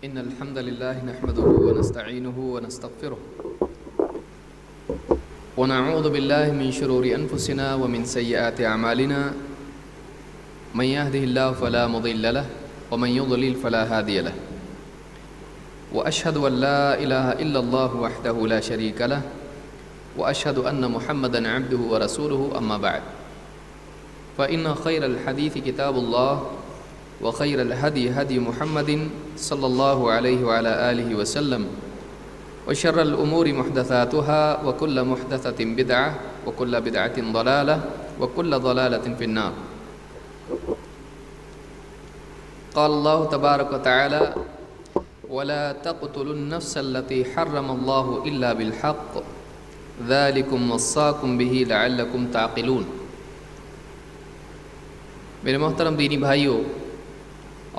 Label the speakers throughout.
Speaker 1: إن الحمد لله نحمده ونستعينه ونستغفره ونعوذ بالله من شرور أنفسنا ومن سيئات أعمالنا من يهده الله فلا مضل له ومن يضلل فلا هادي له وأشهد أن لا إله إلا الله وحده لا شريك له وأشهد أن محمدًا عبده ورسوله أما بعد فإن خير الحديث كتاب الله وخير الهدي هدي محمد صلى الله عليه وعلى آله وسلم وشر الأمور محدثاتها وكل محدثة بدعة وكل بدعة ضلالة وكل ضلالة في النار. قال الله تبارك وتعالى ولا تقتلوا النفس التي حرم الله إلا بالحق ذلكم وصاكم به لعلكم تعقلون. میرے محترم دینی بھائیوں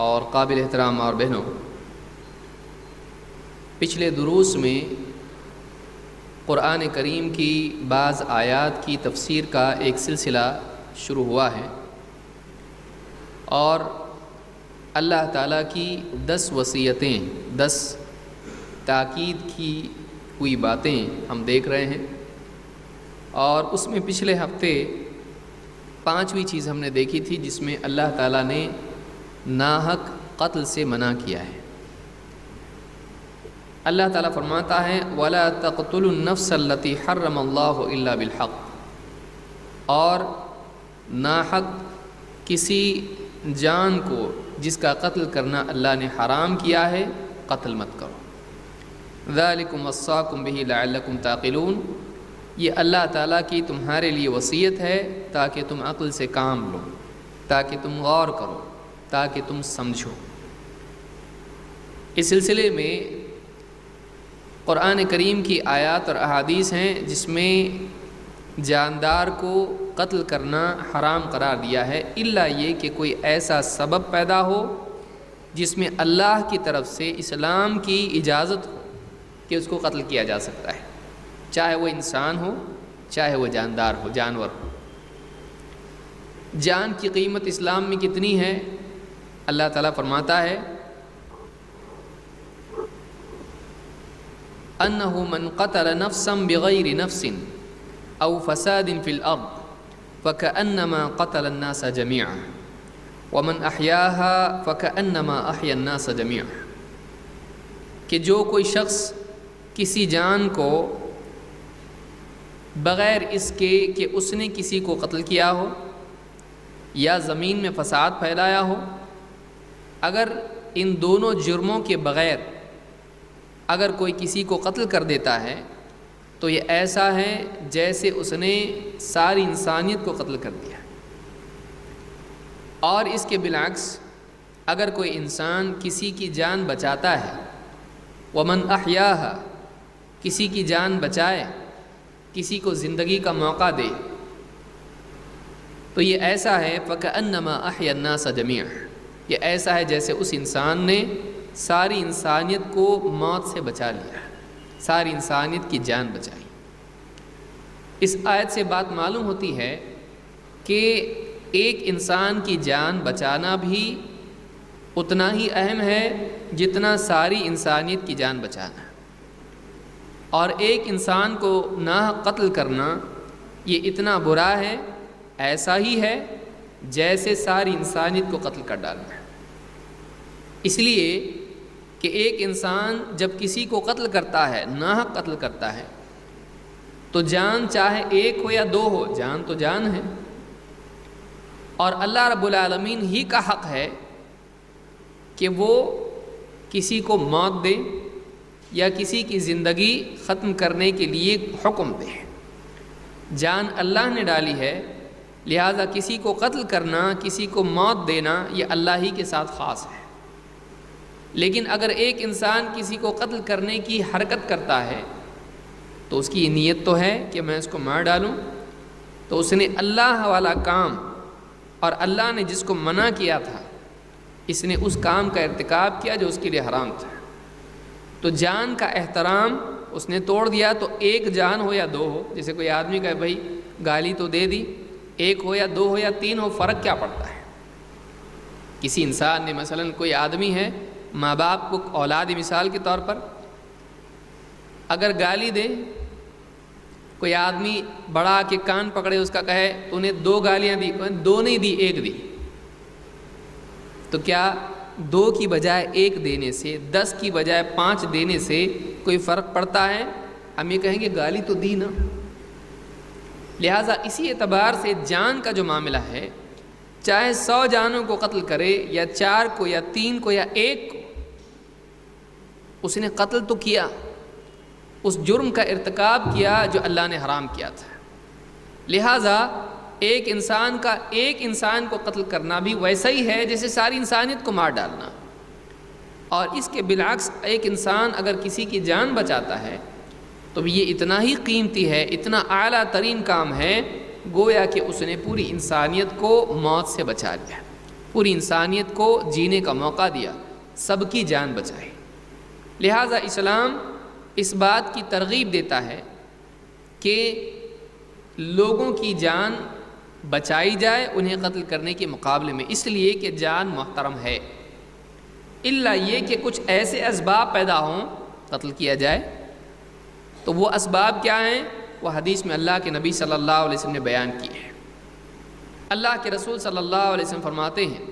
Speaker 1: اور قابل احترام اور بہنوں، پچھلے دروس میں قرآن کریم کی بعض آیات کی تفسیر کا ایک سلسلہ شروع ہوا ہے اور اللہ تعالیٰ کی 10 وصیتیں، 10 تاکید کی ہوئی باتیں ہم دیکھ رہے ہیں، اور اس میں پچھلے ہفتے 5ویں چیز ہم نے دیکھی تھی جس میں اللہ تعالیٰ نے ناحق قتل سے منع کیا ہے. اللہ تعالیٰ فرماتا ہے وَلَا تَقْتُلُوا النَّفْسَ الَّتِي حَرَّمَ اللَّهُ إِلَّا بِالْحَقِّ، اور ناحق کسی جان کو جس کا قتل کرنا اللہ نے حرام کیا ہے قتل مت کرو. ذَلِكُمْ وَصَّاكُمْ بِهِ لَعَلَّكُمْ تَعْقِلُونَ، یہ اللہ تعالیٰ کی تمہارے لیے وصیت ہے تاکہ تم عقل سے کام لو، تاکہ تم غور کرو، تاکہ تم سمجھو. اس سلسلے میں قرآن کریم کی آیات اور احادیث ہیں جس میں جاندار کو قتل کرنا حرام قرار دیا ہے، الا یہ کہ کوئی ایسا سبب پیدا ہو جس میں اللہ کی طرف سے اسلام کی اجازت ہو کہ اس کو قتل کیا جا سکتا ہے، چاہے وہ انسان ہو چاہے وہ جاندار ہو، جانور ہو. جان کی قیمت اسلام میں کتنی ہے؟ اللہ تعالیٰ فرماتا ہے انہ من قتل نفسا بغیر نفس او فساد فی الارض فکأنما قتل الناس جميعا ومن احیاها فکأنما احیا الناس جميعا، کہ جو کوئی شخص کسی جان کو بغیر اس کے کہ اس نے کسی کو قتل کیا ہو یا زمین میں فساد پھیلایا ہو، اگر ان دونوں جرموں کے بغیر اگر کوئی کسی کو قتل کر دیتا ہے تو یہ ایسا ہے جیسے اس نے ساری انسانیت کو قتل کر دیا. اور اس کے بالعکس اگر کوئی انسان کسی کی جان بچاتا ہے، ومن احیاها، کسی کی جان بچائے، کسی کو زندگی کا موقع دے، تو یہ ایسا ہے فَكَأَنَّمَا أَحْيَا النَّاسَ جَمِيعًا، یہ ایسا ہے جیسے اس انسان نے ساری انسانیت کو موت سے بچا لیا، ساری انسانیت کی جان بچائی. اس آیت سے بات معلوم ہوتی ہے کہ ایک انسان کی جان بچانا بھی اتنا ہی اہم ہے جتنا ساری انسانیت کی جان بچانا. اور ایک انسان کو ناحق قتل کرنا یہ اتنا برا ہے، ایسا ہی ہے جیسے ساری انسانیت کو قتل کر ڈالنا. اس لیے کہ ایک انسان جب کسی کو قتل کرتا ہے، ناحق قتل کرتا ہے، تو جان چاہے ایک ہو یا 2 ہو، جان تو جان ہے. اور اللہ رب العالمین ہی کا حق ہے کہ وہ کسی کو موت دے یا کسی کی زندگی ختم کرنے کے لیے حکم دے. جان اللہ نے ڈالی ہے، لہذا کسی کو قتل کرنا، کسی کو موت دینا یہ اللہ ہی کے ساتھ خاص ہے. لیکن اگر ایک انسان کسی کو قتل کرنے کی حرکت کرتا ہے تو اس کی نیت تو ہے کہ میں اس کو مار ڈالوں، تو اس نے اللہ والا کام، اور اللہ نے جس کو منع کیا تھا اس نے اس کام کا ارتکاب کیا جو اس کے لیے حرام تھا. تو جان کا احترام اس نے توڑ دیا. تو ایک جان ہو یا 2 ہو، جیسے کوئی آدمی کہے بھائی گالی تو دے دی، 1 ہو یا 2 ہو یا 3 ہو، فرق کیا پڑتا ہے؟ کسی انسان نے مثلا کوئی آدمی ہے ماں باپ کو اولاد مثال کے طور پر اگر گالی دے، کوئی آدمی بڑا کے کان پکڑے اس کا کہے تو انہیں 2 گالیاں دی، 2 نہیں دی 1 دی، تو کیا 2 کی بجائے 1 دینے سے 10 کی بجائے 5 دینے سے کوئی فرق پڑتا ہے؟ ہم یہ کہیں گے گالی تو دی نا۔ لہٰذا اسی اعتبار سے جان کا جو معاملہ ہے، چاہے 100 جانوں کو قتل کرے یا 4 کو یا 3 کو یا 1 کو، اس نے قتل تو کیا، اس جرم کا ارتکاب کیا جو اللہ نے حرام کیا تھا۔ لہٰذا ایک انسان کو قتل کرنا بھی ویسا ہی ہے جیسے ساری انسانیت کو مار ڈالنا، اور اس کے بالعکس ایک انسان اگر کسی کی جان بچاتا ہے تو یہ اتنا ہی قیمتی ہے، اتنا اعلیٰ ترین کام ہے، گویا کہ اس نے پوری انسانیت کو موت سے بچا لیا، پوری انسانیت کو جینے کا موقع دیا، سب کی جان بچائی۔ لہٰذا اسلام اس بات کی ترغیب دیتا ہے کہ لوگوں کی جان بچائی جائے انہیں قتل کرنے کے مقابلے میں، اس لیے کہ جان محترم ہے، الا یہ کہ کچھ ایسے اسباب پیدا ہوں قتل کیا جائے۔ تو وہ اسباب کیا ہیں؟ وہ حدیث میں اللہ کے نبی صلی اللہ علیہ وسلم نے بیان کیے ہیں۔ اللہ کے رسول صلی اللہ علیہ وسلم فرماتے ہیں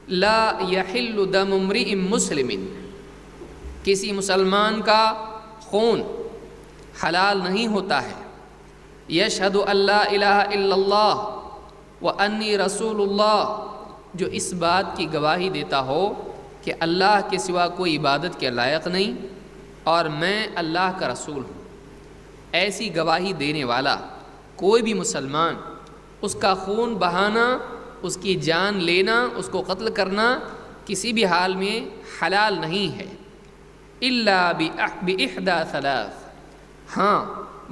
Speaker 1: لا یحل دم امرئ مسلم، کسی مسلمان کا خون حلال نہیں ہوتا ہے، یشہد ان لا الہ الا اللہ وانی رسول اللہ، جو اس بات کی گواہی دیتا ہو کہ اللہ کے سوا کوئی عبادت کے لائق نہیں اور میں اللہ کا رسول ہوں۔ ایسی گواہی دینے والا کوئی بھی مسلمان، اس کا خون بہانا، اس کی جان لینا، اس کو قتل کرنا کسی بھی حال میں حلال نہیں ہے، الا باحدى ثلاث، ہاں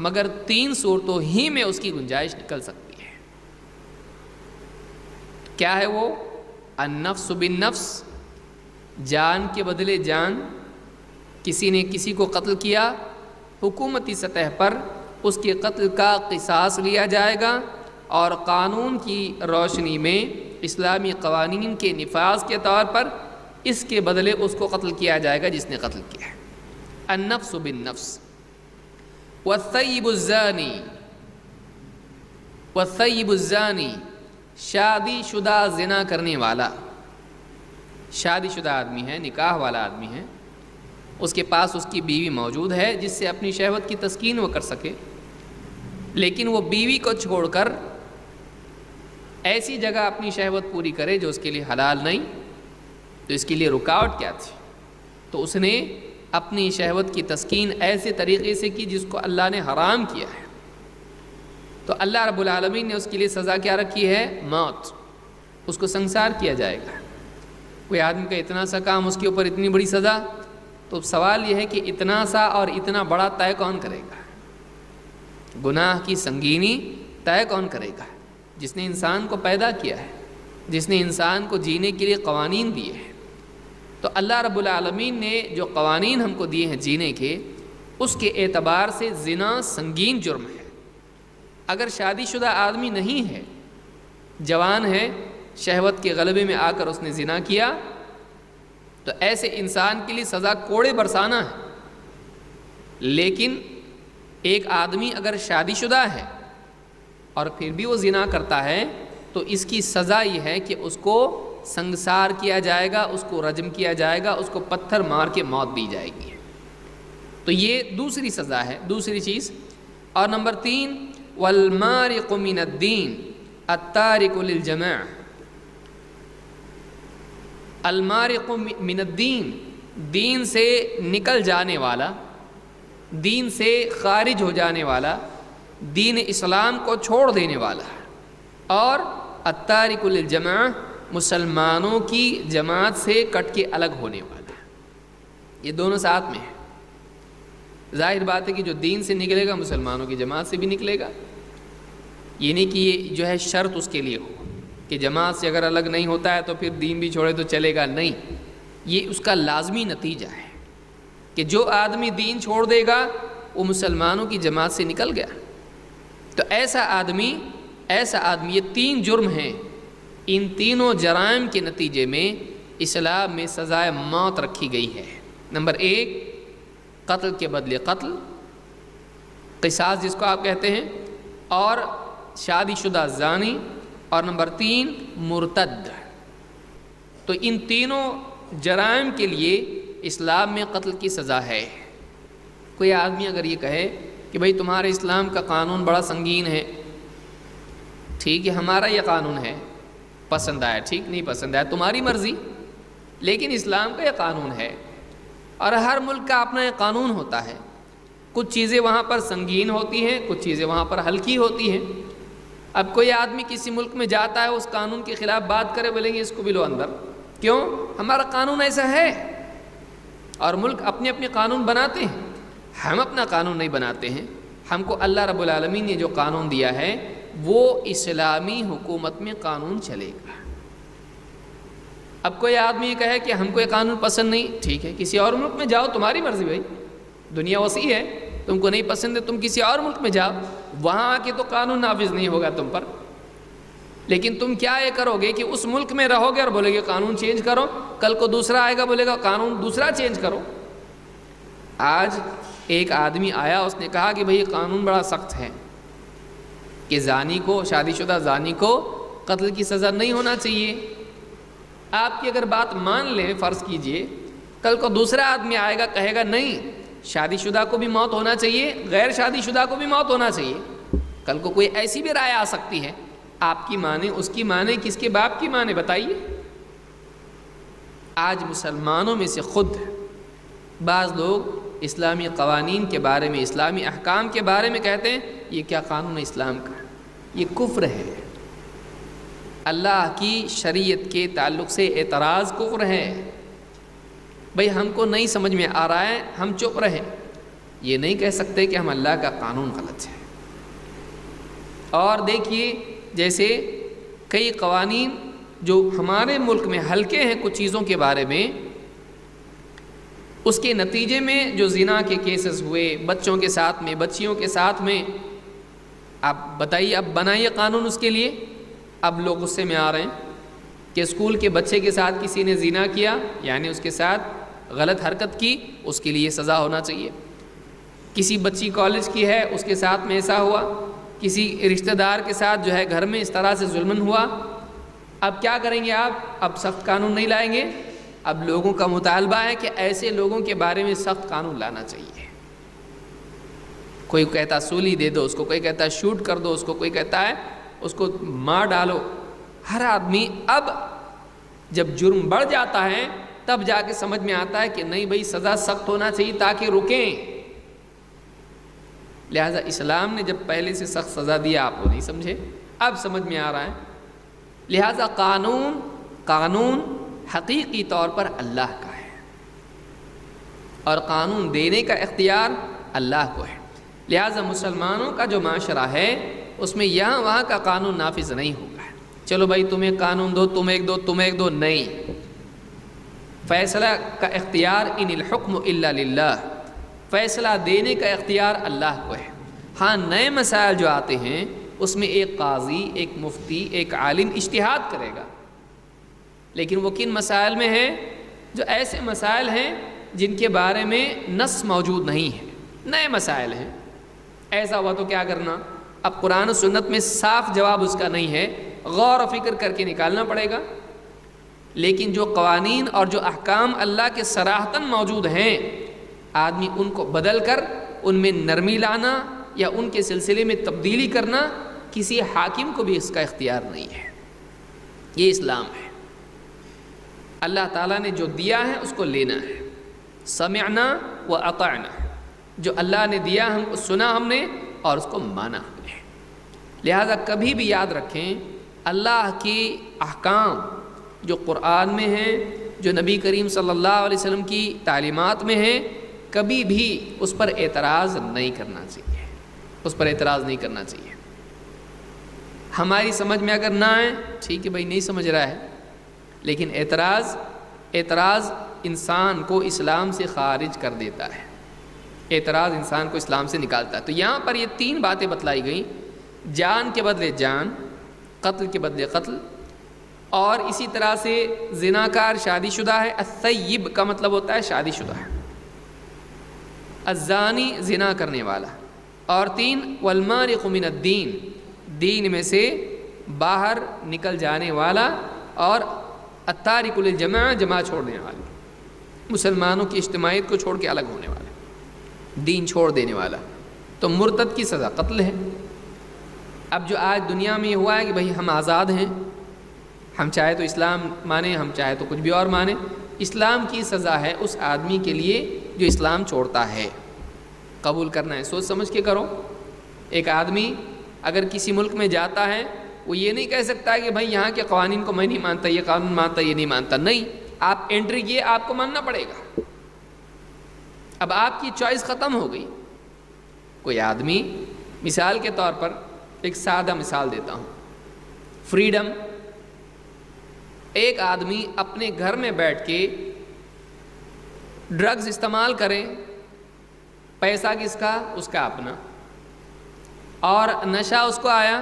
Speaker 1: مگر 3 صورتوں ہی میں اس کی گنجائش نکل سکتی ہے۔ کیا ہے وہ؟ النفس بالنفس، جان کے بدلے جان، کسی نے کسی کو قتل کیا، حکومتی سطح پر اس کے قتل کا قصاص لیا جائے گا، اور قانون کی روشنی میں اسلامی قوانین کے نفاذ کے طور پر اس کے بدلے اس کو قتل کیا جائے گا جس نے قتل کیا ہے۔ النفس بالنفس۔ والثیب الزانی، والثیب الزانی، شادی شدہ زنا کرنے والا، شادی شدہ آدمی ہے، نکاح والا آدمی ہے، اس کے پاس اس کی بیوی موجود ہے جس سے اپنی شہوت کی تسکین وہ کر سکے، لیکن وہ بیوی کو چھوڑ کر ایسی جگہ اپنی شہوت پوری کرے جو اس کے لیے حلال نہیں، تو اس کے لیے رکاوٹ کیا تھی؟ تو اس نے اپنی شہوت کی تسکین ایسے طریقے سے کی جس کو اللہ نے حرام کیا ہے، تو اللہ رب العالمین نے اس کے لیے سزا کیا رکھی ہے؟ موت، اس کو سنسار کیا جائے گا۔ کوئی آدمی کا اتنا سا کام، اس کے اوپر اتنی بڑی سزا، تو سوال یہ ہے کہ اتنا سا اور اتنا بڑا طے کون کرے گا؟ گناہ کی سنگینی طے کون کرے گا؟ جس نے انسان کو پیدا کیا ہے، جس نے انسان کو جینے کے لیے قوانین دیے ہیں۔ تو اللہ رب العالمین نے جو قوانین ہم کو دیے ہیں جینے کے، اس کے اعتبار سے زنا سنگین جرم ہے۔ اگر شادی شدہ آدمی نہیں ہے، جوان ہے، شہوت کے غلبے میں آ کر اس نے زنا کیا، تو ایسے انسان کے لیے سزا کوڑے برسانا ہے۔ لیکن ایک آدمی اگر شادی شدہ ہے اور پھر بھی وہ زنا کرتا ہے، تو اس کی سزا یہ ہے کہ اس کو سنگسار کیا جائے گا، اس کو رجم کیا جائے گا، اس کو پتھر مار کے موت دی جائے گی۔ تو یہ دوسری سزا ہے، دوسری چیز۔ اور نمبر 3، والمارق من الدین التارک للجماع، المارق من الدین، دین سے نکل جانے والا، دین سے خارج ہو جانے والا، دین اسلام کو چھوڑ دینے والا، اور التارک للجماع، مسلمانوں کی جماعت سے کٹ کے الگ ہونے والا۔ یہ دونوں ساتھ میں ہیں۔ ظاہر بات ہے کہ جو دین سے نکلے گا مسلمانوں کی جماعت سے بھی نکلے گا، یہ نہیں کہ یہ جو ہے شرط اس کے لیے ہو کہ جماعت سے اگر الگ نہیں ہوتا ہے تو پھر دین بھی چھوڑے تو چلے گا، نہیں، یہ اس کا لازمی نتیجہ ہے کہ جو آدمی دین چھوڑ دے گا وہ مسلمانوں کی جماعت سے نکل گیا۔ تو ایسا آدمی، یہ 3 جرم ہیں، ان تینوں جرائم کے نتیجے میں اسلام میں سزائے موت رکھی گئی ہے۔ نمبر 1 قتل کے بدلے قتل، قصاص جس کو آپ کہتے ہیں، اور شادی شدہ زانی، اور نمبر 3 مرتد۔ تو ان تینوں جرائم کے لیے اسلام میں قتل کی سزا ہے۔ کوئی آدمی اگر یہ کہے کہ بھئی تمہارے اسلام کا قانون بڑا سنگین ہے، ٹھیک ہے ہمارا یہ قانون ہے، پسند آیا ٹھیک، نہیں پسند آیا تمہاری مرضی، لیکن اسلام کا یہ قانون ہے۔ اور ہر ملک کا اپنا یہ قانون ہوتا ہے، کچھ چیزیں وہاں پر سنگین ہوتی ہیں، کچھ چیزیں وہاں پر ہلکی ہوتی ہیں۔ اب کوئی آدمی کسی ملک میں جاتا ہے، اس قانون کے خلاف بات کرے، بولیں گے اس کو بھی لو اندر، کیوں؟ ہمارا قانون ایسا ہے۔ اور ملک اپنے اپنے قانون بناتے ہیں، ہم اپنا قانون نہیں بناتے ہیں۔ ہم کو اللہ رب العالمین نے جو قانون دیا ہے وہ اسلامی حکومت میں قانون چلے گا۔ اب کوئی آدمی یہ کہے کہ ہم کو یہ قانون پسند نہیں، ٹھیک ہے کسی اور ملک میں جاؤ، تمہاری مرضی بھائی، دنیا وسیع ہے، تم کو نہیں پسند ہے تم کسی اور ملک میں جاؤ، وہاں آ کے تو قانون نافذ نہیں ہوگا تم پر۔ لیکن تم کیا یہ کرو گے کہ اس ملک میں رہو گے اور بولے گے قانون چینج کرو، کل کو دوسرا آئے گا بولے گا قانون دوسرا چینج کرو۔ آج ایک آدمی آیا، اس نے کہا کہ بھئی قانون بڑا سخت ہے کہ زانی کو، شادی شدہ زانی کو قتل کی سزا نہیں ہونا چاہیے۔ آپ کی اگر بات مان لیں، فرض کیجئے کل کو دوسرا آدمی آئے گا کہے گا نہیں شادی شدہ کو بھی موت ہونا چاہیے، غیر شادی شدہ کو بھی موت ہونا چاہیے، کل کو کوئی ایسی بھی رائے آ سکتی ہے، آپ کی مانیں اس کی مانیں کس کے باپ کی مانیں بتائیے۔ آج مسلمانوں میں سے خود بعض لوگ اسلامی قوانین کے بارے میں، اسلامی احکام کے بارے میں کہتے ہیں یہ کیا قانون ہے اسلام کا، یہ کفر ہے۔ اللہ کی شریعت کے تعلق سے اعتراض کفر ہے۔ بھئی ہم کو نہیں سمجھ میں آ رہا ہے ہم چپ رہے، یہ نہیں کہہ سکتے کہ ہم اللہ کا قانون غلط ہے۔ اور دیکھیے جیسے کئی قوانین جو ہمارے ملک میں ہلکے ہیں کچھ چیزوں کے بارے میں، اس کے نتیجے میں جو زنا کے کیسز ہوئے بچوں کے ساتھ میں، بچیوں کے ساتھ میں، آپ بتائیے اب بنائیے قانون اس کے لیے۔ اب لوگ غصے میں آ رہے ہیں کہ اسکول کے بچے کے ساتھ کسی نے زنا کیا، یعنی اس کے ساتھ غلط حرکت کی، اس کے لیے سزا ہونا چاہیے۔ کسی بچی کالج کی ہے، اس کے ساتھ میں ایسا ہوا، کسی رشتہ دار کے ساتھ جو ہے گھر میں اس طرح سے ظلم ہوا، اب کیا کریں گے آپ؟ اب سخت قانون نہیں لائیں گے؟ اب لوگوں کا مطالبہ ہے کہ ایسے لوگوں کے بارے میں سخت قانون لانا چاہیے۔ کوئی کہتا سولی دے دو اس کو، کوئی کہتا شوٹ کر دو اس کو، کوئی کہتا ہے اس کو مار ڈالو۔ ہر آدمی اب جب جرم بڑھ جاتا ہے تب جا کے سمجھ میں آتا ہے کہ نہیں بھئی سزا سخت ہونا چاہیے تاکہ رکیں۔ لہذا اسلام نے جب پہلے سے سخت سزا دیا آپ کو نہیں سمجھے، اب سمجھ میں آ رہا ہے۔ لہذا قانون حقیقی طور پر اللہ کا ہے، اور قانون دینے کا اختیار اللہ کو ہے۔ لہذا مسلمانوں کا جو معاشرہ ہے اس میں یہاں وہاں کا قانون نافذ نہیں ہوگا۔ چلو بھائی تمہیں قانون دو، تم ایک دو، تم ایک دو، نہیں، فیصلہ کا اختیار ان الحکم الا للہ، فیصلہ دینے کا اختیار اللہ کو ہے۔ ہاں نئے مسائل جو آتے ہیں اس میں ایک قاضی، ایک مفتی، ایک عالم اجتہاد کرے گا، لیکن وہ کن مسائل میں ہے؟ جو ایسے مسائل ہیں جن کے بارے میں نص موجود نہیں ہے، نئے مسائل ہیں، ایسا ہوا تو کیا کرنا؟ اب قرآن و سنت میں صاف جواب اس کا نہیں ہے، غور و فکر کر کے نکالنا پڑے گا۔ لیکن جو قوانین اور جو احکام اللہ کے صراحتاً موجود ہیں، آدمی ان کو بدل کر ان میں نرمی لانا یا ان کے سلسلے میں تبدیلی کرنا کسی حاکم کو بھی اس کا اختیار نہیں ہے۔ یہ اسلام ہے۔ اللہ تعالیٰ نے جو دیا ہے اس کو لینا ہے، سمعنا و اطعنا، جو اللہ نے دیا ہم کو سنا ہم نے اور اس کو مانا ہم نے۔ لہذا کبھی بھی یاد رکھیں اللہ کی احکام جو قرآن میں ہیں، جو نبی کریم صلی اللہ علیہ وسلم کی تعلیمات میں ہیں، کبھی بھی اس پر اعتراض نہیں کرنا چاہیے، اس پر اعتراض نہیں کرنا چاہیے۔ ہماری سمجھ میں اگر نہ آئے ٹھیک ہے بھائی نہیں سمجھ رہا ہے، لیکن اعتراض انسان کو اسلام سے خارج کر دیتا ہے، اعتراض انسان کو اسلام سے نکالتا ہے۔ تو یہاں پر یہ تین باتیں بتلائی گئیں، جان کے بدلے جان، قتل کے بدلے قتل، اور اسی طرح سے زناکار شادی شدہ ہے، الثیب کا مطلب ہوتا ہے شادی شدہ ہے، الزانی زنا کرنے والا، اور 3 والمارق من الدین، دین میں سے باہر نکل جانے والا، اور التارک للجماع، جماع چھوڑنے والا، مسلمانوں کی اجتماعیت کو چھوڑ کے الگ ہونے والا، دین چھوڑ دینے والا۔ تو مرتد کی سزا قتل ہے۔ اب جو آج دنیا میں یہ ہوا ہے کہ بھئی ہم آزاد ہیں، ہم چاہے تو اسلام مانیں، ہم چاہے تو کچھ بھی اور مانیں، اسلام کی سزا ہے اس آدمی کے لیے جو اسلام چھوڑتا ہے۔ قبول کرنا ہے، سوچ سمجھ کے کرو۔ ایک آدمی اگر کسی ملک میں جاتا ہے، وہ یہ نہیں کہہ سکتا کہ بھائی یہاں کے قوانین کو میں نہیں مانتا، یہ قانون مانتا، یہ نہیں مانتا، نہیں، آپ انٹری کیے، آپ کو ماننا پڑے گا۔ اب آپ کی چوائس ختم ہو گئی۔ کوئی آدمی، مثال کے طور پر ایک سادہ مثال دیتا ہوں، فریڈم، ایک آدمی اپنے گھر میں بیٹھ کے ڈرگز استعمال کرے، پیسہ کس کا؟ اس کا اپنا، اور نشہ اس کو آیا،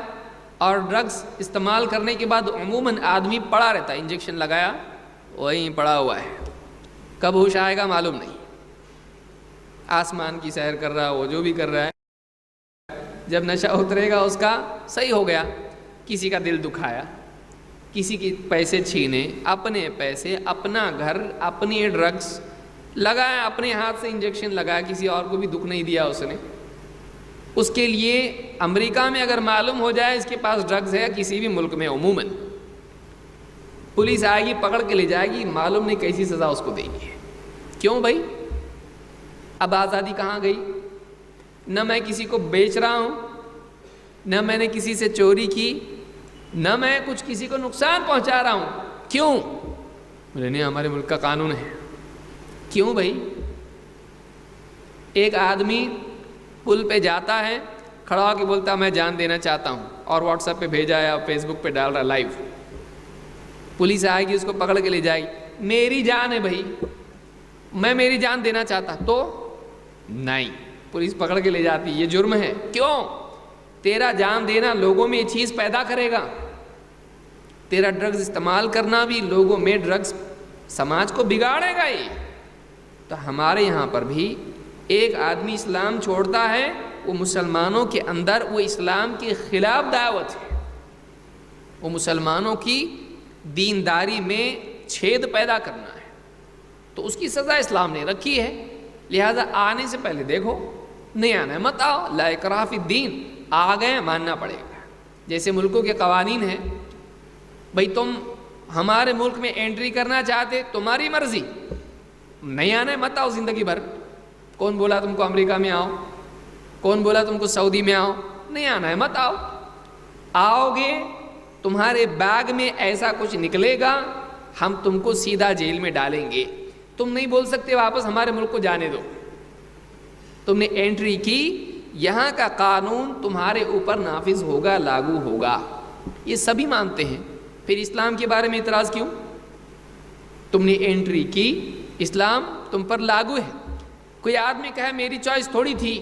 Speaker 1: اور ڈرگز استعمال کرنے کے بعد عموماً آدمی پڑا رہتا ہے، انجیکشن لگایا وہیں پڑا ہوا ہے، کب ہوش آئے گا معلوم نہیں، آسمان کی سیر کر رہا، وہ جو بھی کر رہا ہے، جب نشہ اترے گا اس کا صحیح ہو گیا۔ کسی کا دل دکھایا، کسی کے پیسے چھینے، اپنے پیسے، اپنا گھر، اپنی ڈرگز لگایا، اپنے ہاتھ سے انجیکشن لگایا، کسی اور کو بھی دکھ نہیں دیا اس نے۔ اس کے لیے امریکہ میں اگر معلوم ہو جائے اس کے پاس ڈرگز ہے، کسی بھی ملک میں عموماً پولیس آئے گی، پکڑ کے لے جائے گی، معلوم نہیں کیسی سزا اس کو دے گی۔ کیوں بھائی؟ اب آزادی کہاں گئی؟ نہ میں کسی کو بیچ رہا ہوں، نہ میں نے کسی سے چوری کی، نہ میں کچھ کسی کو نقصان پہنچا رہا ہوں۔ کیوں؟ بولے نہیں، ہمارے ملک کا قانون ہے۔ کیوں بھائی؟ ایک آدمی پل پہ جاتا ہے، کھڑا ہو کے بولتا میں جان دینا چاہتا ہوں، اور واٹس ایپ پہ بھیجا ہے اور فیس بک پہ ڈال رہا لائیو، پولیس آئے گی، اس کو پکڑ کے لے جائے گی، میری جان ہے بھائی، میں میری جان دینا چاہتا، تو نہیں، پولیس پکڑ کے لے جاتی، یہ جرم ہے۔ کیوں؟ تیرا جان دینا لوگوں میں یہ چیز پیدا کرے گا، تیرا ڈرگز استعمال کرنا بھی لوگوں میں ڈرگز سماج کو بگاڑے گا۔ یہ تو ہمارے یہاں پر بھی ایک آدمی اسلام چھوڑتا ہے، وہ مسلمانوں کے اندر وہ اسلام کے خلاف دعوت ہے، وہ مسلمانوں کی دینداری میں چھید پیدا کرنا ہے، تو اس کی سزا اسلام نے رکھی ہے۔ لہذا آنے سے پہلے دیکھو، نہیں آنا ہے مت آؤ، لا اکراہ فی الدین، آ گئے ماننا پڑے گا۔ جیسے ملکوں کے قوانین ہیں، بھئی تم ہمارے ملک میں انٹری کرنا چاہتے، تمہاری مرضی، نہیں آنا ہے مت آؤ زندگی بھر۔ کون بولا تم کو امریکہ میں آؤ؟ کون بولا تم کو سعودی میں آؤ؟ نہیں آنا ہے مت آؤ۔ آؤ گے تمہارے بیگ میں ایسا کچھ نکلے گا، ہم تم کو سیدھا جیل میں ڈالیں گے۔ تم نہیں بول سکتے واپس ہمارے ملک کو جانے دو، تم نے انٹری کی، یہاں کا قانون تمہارے اوپر نافذ ہوگا، لاگو ہوگا، یہ سبھی مانتے ہیں۔ پھر اسلام کے بارے میں اعتراض کیوں؟ تم نے انٹری کی، اسلام تم پر لاگو ہے۔ کوئی آدمی کہے میری چوائس تھوڑی تھی،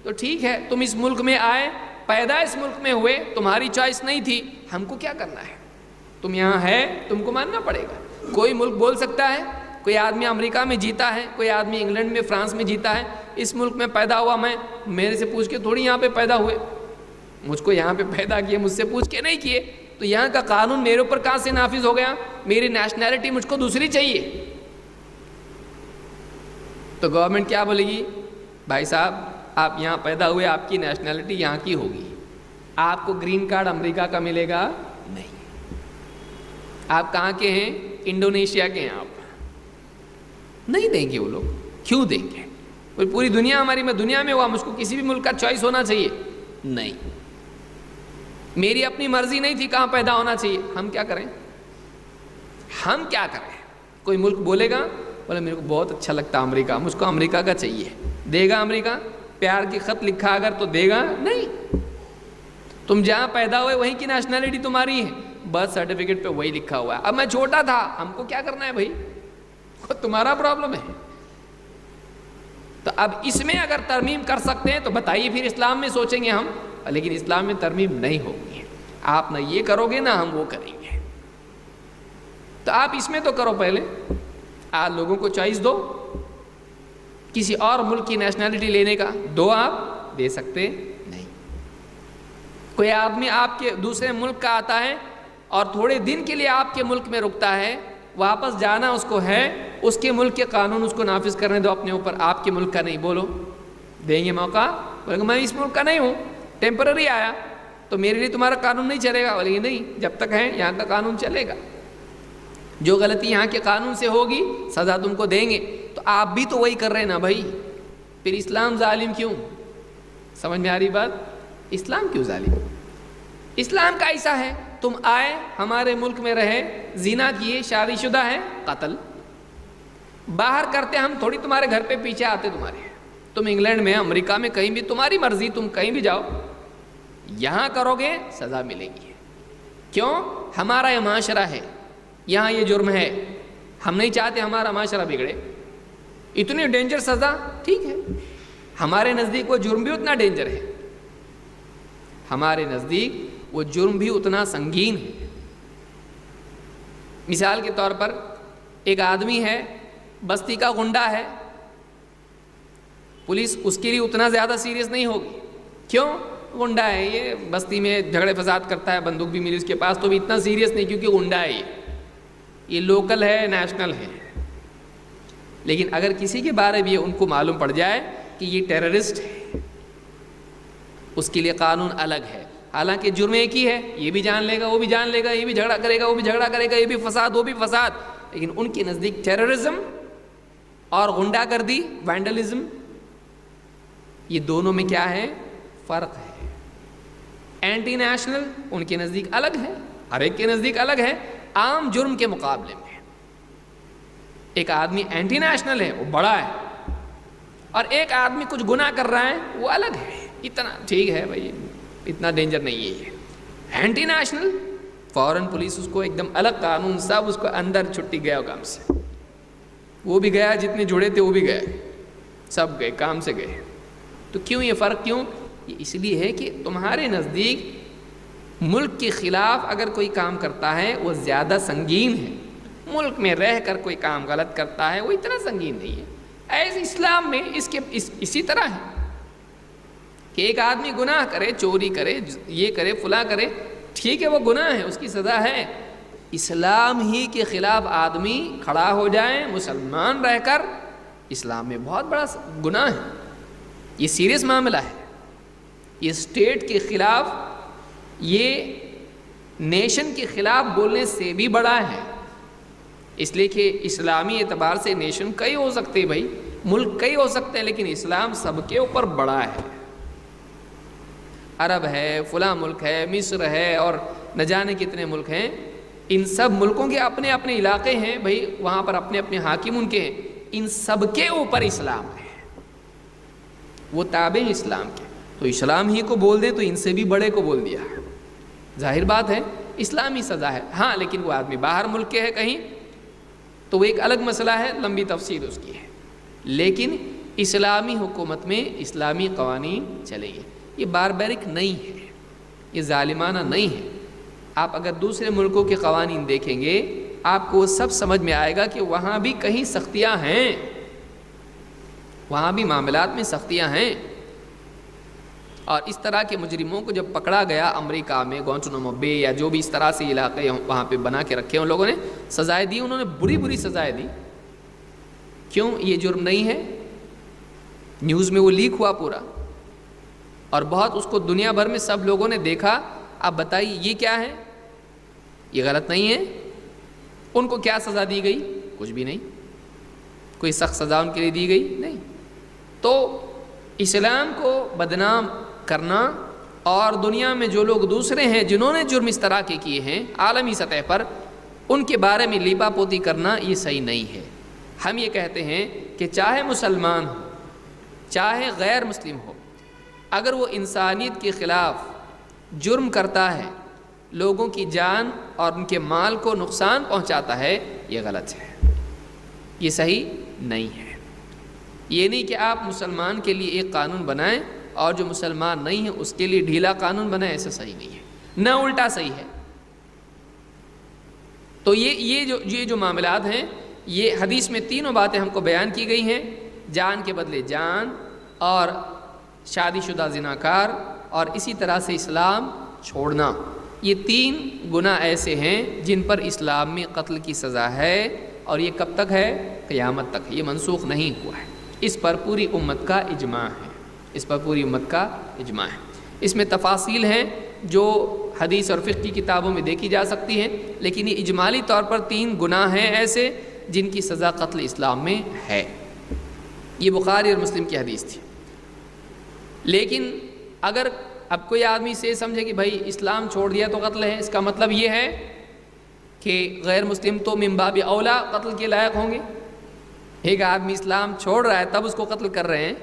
Speaker 1: تو ٹھیک ہے، تم اس ملک میں آئے، پیدا اس ملک میں ہوئے، تمہاری چوائس نہیں تھی، ہم کو کیا کرنا ہے؟ تم یہاں ہے، تم کو ماننا پڑے گا۔ کوئی ملک بول سکتا ہے، کوئی آدمی امریکہ میں جیتا ہے، کوئی آدمی انگلینڈ میں، فرانس میں جیتا ہے، اس ملک میں پیدا ہوا میں، میرے سے پوچھ کے تھوڑی یہاں پہ پیدا ہوئے، مجھ کو یہاں پہ پیدا کیے، مجھ سے پوچھ کے نہیں کیے، تو یہاں کا قانون میرے اوپر کہاں سے نافذ ہو گیا؟ میری نیشنلٹی مجھ کو دوسری چاہیے، تو گورنمنٹ کیا بولے گی؟ بھائی صاحب آپ یہاں پیدا ہوئے، آپ کی نیشنلٹی یہاں کی ہوگی، آپ کو گرین کارڈ امریکہ کا ملے گا نہیں۔ آپ کہاں کے ہیں؟ انڈونیشیا کے ہیں، آپ نہیں دیں گے، وہ لوگ کیوں دیں گے؟ پوری دنیا ہماری، میں دنیا میں ہوا، مجھ کو کسی بھی ملک کا چوائس ہونا چاہیے؟ نہیں، میری اپنی مرضی نہیں تھی کہاں پیدا ہونا چاہیے، ہم کیا کریں؟ ہم کیا کریں؟ کوئی ملک بولے گا، بولے میرے کو بہت اچھا لگتا امریکہ، مجھ کو امریکہ کا چاہیے، دے گا امریکہ؟ پیار کی خط لکھا اگر تو دے گا؟ نہیں۔ تم جہاں پیدا ہوئے وہیں کی نیشنلٹی تمہاری ہے، برتھ سرٹیفکیٹ پہ وہی لکھا ہوا ہے۔ اب میں چھوٹا تھا، ہم کو کیا کرنا ہے بھائی؟ تمہارا پرابلم ہے۔ تو اب اس میں اگر ترمیم کر سکتے ہیں تو بتائیے، پھر اسلام میں سوچیں گے ہم، لیکن اسلام میں ترمیم نہیں ہوگی، آپ نہ یہ کرو گے نہ ہم وہ کریں گے۔ تو آپ اس میں تو کرو پہلے، آپ لوگوں کو چوائس دو، کسی اور ملک کی نیشنلٹی لینے کا دو، آپ دے سکتے نہیں۔ کوئی آدمی آپ کے دوسرے ملک کا آتا ہے اور تھوڑے دن کے لیے آپ کے ملک میں رکتا ہے، واپس جانا اس کو ہے، اس کے ملک کے قانون اس کو نافذ کرنے دو اپنے اوپر، آپ کے ملک کا نہیں۔ بولو دیں گے موقع؟ بولے کہ میں اس ملک کا نہیں ہوں، ٹیمپرری آیا، تو میرے لیے تمہارا قانون نہیں چلے گا۔ بولے نہیں، جب تک ہے یہاں کا قانون چلے گا، جو غلطی یہاں کے قانون سے ہوگی سزا تم کو دیں گے۔ تو آپ بھی تو وہی کر رہے ہیں نا بھائی، پھر اسلام ظالم کیوں؟ سمجھ میں آ رہی بات؟ اسلام کیوں ظالم؟ اسلام کا ایسا ہے، تم آئے ہمارے ملک میں رہے، زنا کیے، شادی شدہ ہے، قتل باہر کرتے، ہم تھوڑی تمہارے گھر پہ پیچھے آتے تمہارے، تم انگلینڈ میں، امریکہ میں، کہیں بھی تمہاری مرضی، تم کہیں بھی جاؤ، یہاں کرو گے سزا ملے گی۔ کیوں؟ ہمارا یہ معاشرہ ہے، یہاں یہ جرم ہے، ہم نہیں چاہتے ہمارا معاشرہ بگڑے، اتنی ڈینجر سزا، ٹھیک ہے، ہمارے نزدیک وہ جرم بھی اتنا ڈینجر ہے، ہمارے نزدیک وہ جرم بھی اتنا سنگین ہے۔ مثال کے طور پر ایک آدمی ہے، بستی کا غنڈہ ہے، پولیس اس کے لیے اتنا زیادہ سیریس نہیں ہوگی، کیوں؟ غنڈہ ہے، یہ بستی میں جھگڑے فساد کرتا ہے، بندوق بھی ملی اس کے پاس، تو بھی اتنا سیریس نہیں کیونکہ غنڈہ ہے، یہ لوکل ہے، نیشنل ہے۔ لیکن اگر کسی کے بارے میں ان کو معلوم پڑ جائے کہ یہ ٹیررسٹ ہے، اس کے لیے قانون الگ ہے، حالانکہ جرم ایک ہی ہے، یہ بھی جان لے گا، وہ بھی جان لے گا، یہ بھی جھگڑا کرے گا، وہ بھی جھگڑا کرے گا، یہ بھی فساد، وہ بھی فساد، لیکن ان کے نزدیک ٹیررزم اور غنڈہ گردی، وینڈلزم، یہ دونوں میں کیا ہے؟ فرق ہے۔ اینٹی نیشنل ان کے نزدیک الگ ہے، ہر ایک کے نزدیک الگ ہے، عام جرم کے مقابلے میں ایک آدمی اینٹی نیشنل ہے، وہ بڑا ہے، اور ایک آدمی کچھ گناہ کر رہا ہے، وہ الگ ہے، اتنا ٹھیک ہے بھائی، اتنا ڈینجر نہیں ہے یہ۔ اینٹی نیشنل فوراً پولیس اس کو ایک دم الگ قانون، سب اس کو اندر، چھٹی گیا کام سے، وہ بھی گیا، جتنے جڑے تھے وہ بھی گئے، سب گئے، کام سے گئے۔ تو کیوں یہ فرق کیوں؟ یہ اس لیے ہے کہ تمہارے نزدیک ملک کے خلاف اگر کوئی کام کرتا ہے وہ زیادہ سنگین ہے، ملک میں رہ کر کوئی کام غلط کرتا ہے وہ اتنا سنگین نہیں ہے۔ ایسے اسلام میں اسی طرح ہے کہ ایک آدمی گناہ کرے، چوری کرے، یہ کرے، فلاں کرے، ٹھیک ہے، وہ گناہ ہے، اس کی سزا ہے۔ اسلام ہی کے خلاف آدمی کھڑا ہو جائے مسلمان رہ کر، اسلام میں بہت بڑا گناہ ہے، یہ سیریس معاملہ ہے، یہ اسٹیٹ کے خلاف، یہ نیشن کے خلاف بولنے سے بھی بڑا ہے، اس لیے کہ اسلامی اعتبار سے نیشن کئی ہو سکتے ہیں بھائی، ملک کئی ہو سکتے ہیں، لیکن اسلام سب کے اوپر بڑا ہے۔ عرب ہے، فلاں ملک ہے، مصر ہے، اور نہ جانے کتنے ملک ہیں، ان سب ملکوں کے اپنے اپنے علاقے ہیں بھائی، وہاں پر اپنے اپنے حاکم ان کے ہیں، ان سب کے اوپر اسلام ہے، وہ تابع ہیں اسلام کے، تو اسلام ہی کو بول دیں تو ان سے بھی بڑے کو بول دیا، ظاہر بات ہے اسلامی سزا ہے۔ ہاں لیکن وہ آدمی باہر ملک کے ہے کہیں تو وہ ایک الگ مسئلہ ہے، لمبی تفصیل اس کی ہے، لیکن اسلامی حکومت میں اسلامی قوانین چلیں گے، یہ باربیرک نہیں ہے، یہ ظالمانہ نہیں ہے۔ آپ اگر دوسرے ملکوں کے قوانین دیکھیں گے آپ کو وہ سب سمجھ میں آئے گا کہ وہاں بھی کہیں سختیاں ہیں، وہاں بھی معاملات میں سختیاں ہیں، اور اس طرح کے مجرموں کو جب پکڑا گیا امریکہ میں گوانٹانامو بے یا جو بھی اس طرح سے علاقے وہاں پہ بنا کے رکھے، ان لوگوں نے سزائیں دی، انہوں نے بری بری سزائیں دی۔ کیوں؟ یہ جرم نہیں ہے، نیوز میں وہ لیک ہوا پورا، اور بہت اس کو دنیا بھر میں سب لوگوں نے دیکھا۔ آپ بتائیے یہ کیا ہے؟ یہ غلط نہیں ہے؟ ان کو کیا سزا دی گئی؟ کچھ بھی نہیں، کوئی سخت سزا ان کے لیے دی گئی نہیں۔ تو اسلام کو بدنام کرنا اور دنیا میں جو لوگ دوسرے ہیں جنہوں نے جرم اس طرح کے کیے ہیں عالمی سطح پر، ان کے بارے میں لیپا پوتی کرنا یہ صحیح نہیں ہے۔ ہم یہ کہتے ہیں کہ چاہے مسلمان ہو چاہے غیر مسلم ہو، اگر وہ انسانیت کے خلاف جرم کرتا ہے، لوگوں کی جان اور ان کے مال کو نقصان پہنچاتا ہے، یہ غلط ہے، یہ صحیح نہیں ہے۔ یہ نہیں کہ آپ مسلمان کے لیے ایک قانون بنائیں اور جو مسلمان نہیں ہے اس کے لیے ڈھیلا قانون بنائیں، ایسا صحیح نہیں ہے، نہ الٹا صحیح ہے۔ تو یہ جو معاملات ہیں، یہ حدیث میں تینوں باتیں ہم کو بیان کی گئی ہیں، جان کے بدلے جان، اور شادی شدہ زناکار، اور اسی طرح سے اسلام چھوڑنا۔ یہ 3 گناہ ایسے ہیں جن پر اسلام میں قتل کی سزا ہے، اور یہ کب تک ہے؟ قیامت تک ہے، یہ منسوخ نہیں ہوا ہے۔ اس پر پوری امت کا اجماع ہے، اس پر پوری امت کا اجماع ہے۔ اس میں تفاصیل ہیں جو حدیث اور فقہ کی کتابوں میں دیکھی جا سکتی ہیں، لیکن یہ اجمالی طور پر 3 گناہ ہیں ایسے جن کی سزا قتل اسلام میں ہے۔ یہ بخاری اور مسلم کی حدیث تھی۔ لیکن اگر اب کوئی آدمی سے سمجھے کہ بھائی اسلام چھوڑ دیا تو قتل ہے، اس کا مطلب یہ ہے کہ غیر مسلم تو من باب اولا قتل کے لائق ہوں گے۔ ایک آدمی اسلام چھوڑ رہا ہے تب اس کو قتل کر رہے ہیں،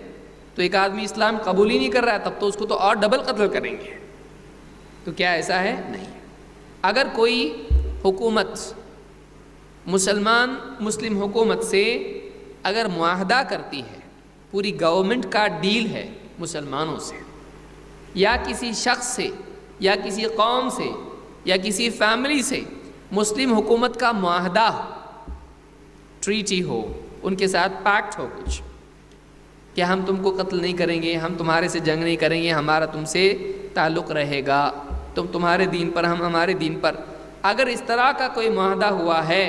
Speaker 1: تو ایک آدمی اسلام قبول ہی نہیں کر رہا ہے تب تو اس کو تو اور ڈبل قتل کریں گے۔ تو کیا ایسا ہے؟ نہیں۔ اگر کوئی حکومت مسلم حکومت سے اگر معاہدہ کرتی ہے، پوری گورنمنٹ کا ڈیل ہے مسلمانوں سے، یا کسی شخص سے، یا کسی قوم سے، یا کسی فیملی سے مسلم حکومت کا معاہدہ ہو، ٹریٹی ہو، ان کے ساتھ پیکٹ ہو کچھ، کہ ہم تم کو قتل نہیں کریں گے، ہم تمہارے سے جنگ نہیں کریں گے، ہمارا تم سے تعلق رہے گا، تم تمہارے دین پر، ہم ہمارے دین پر، اگر اس طرح کا کوئی معاہدہ ہوا ہے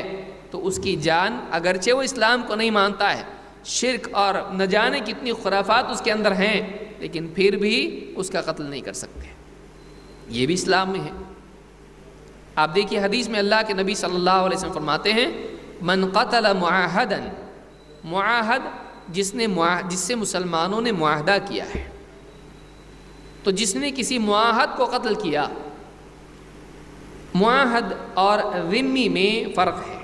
Speaker 1: تو اس کی جان، اگرچہ وہ اسلام کو نہیں مانتا ہے، شرک اور نہ جانے کتنی خرافات اس کے اندر ہیں، لیکن پھر بھی اس کا قتل نہیں کر سکتے، یہ بھی اسلام میں ہے۔ آپ دیکھیے حدیث میں اللہ کے نبی صلی اللہ علیہ وسلم فرماتے ہیں، من قتل معاہدا، معاہد جس سے مسلمانوں نے معاہدہ کیا ہے، تو جس نے کسی معاہد کو قتل کیا، معاہد اور ذمی میں فرق ہے۔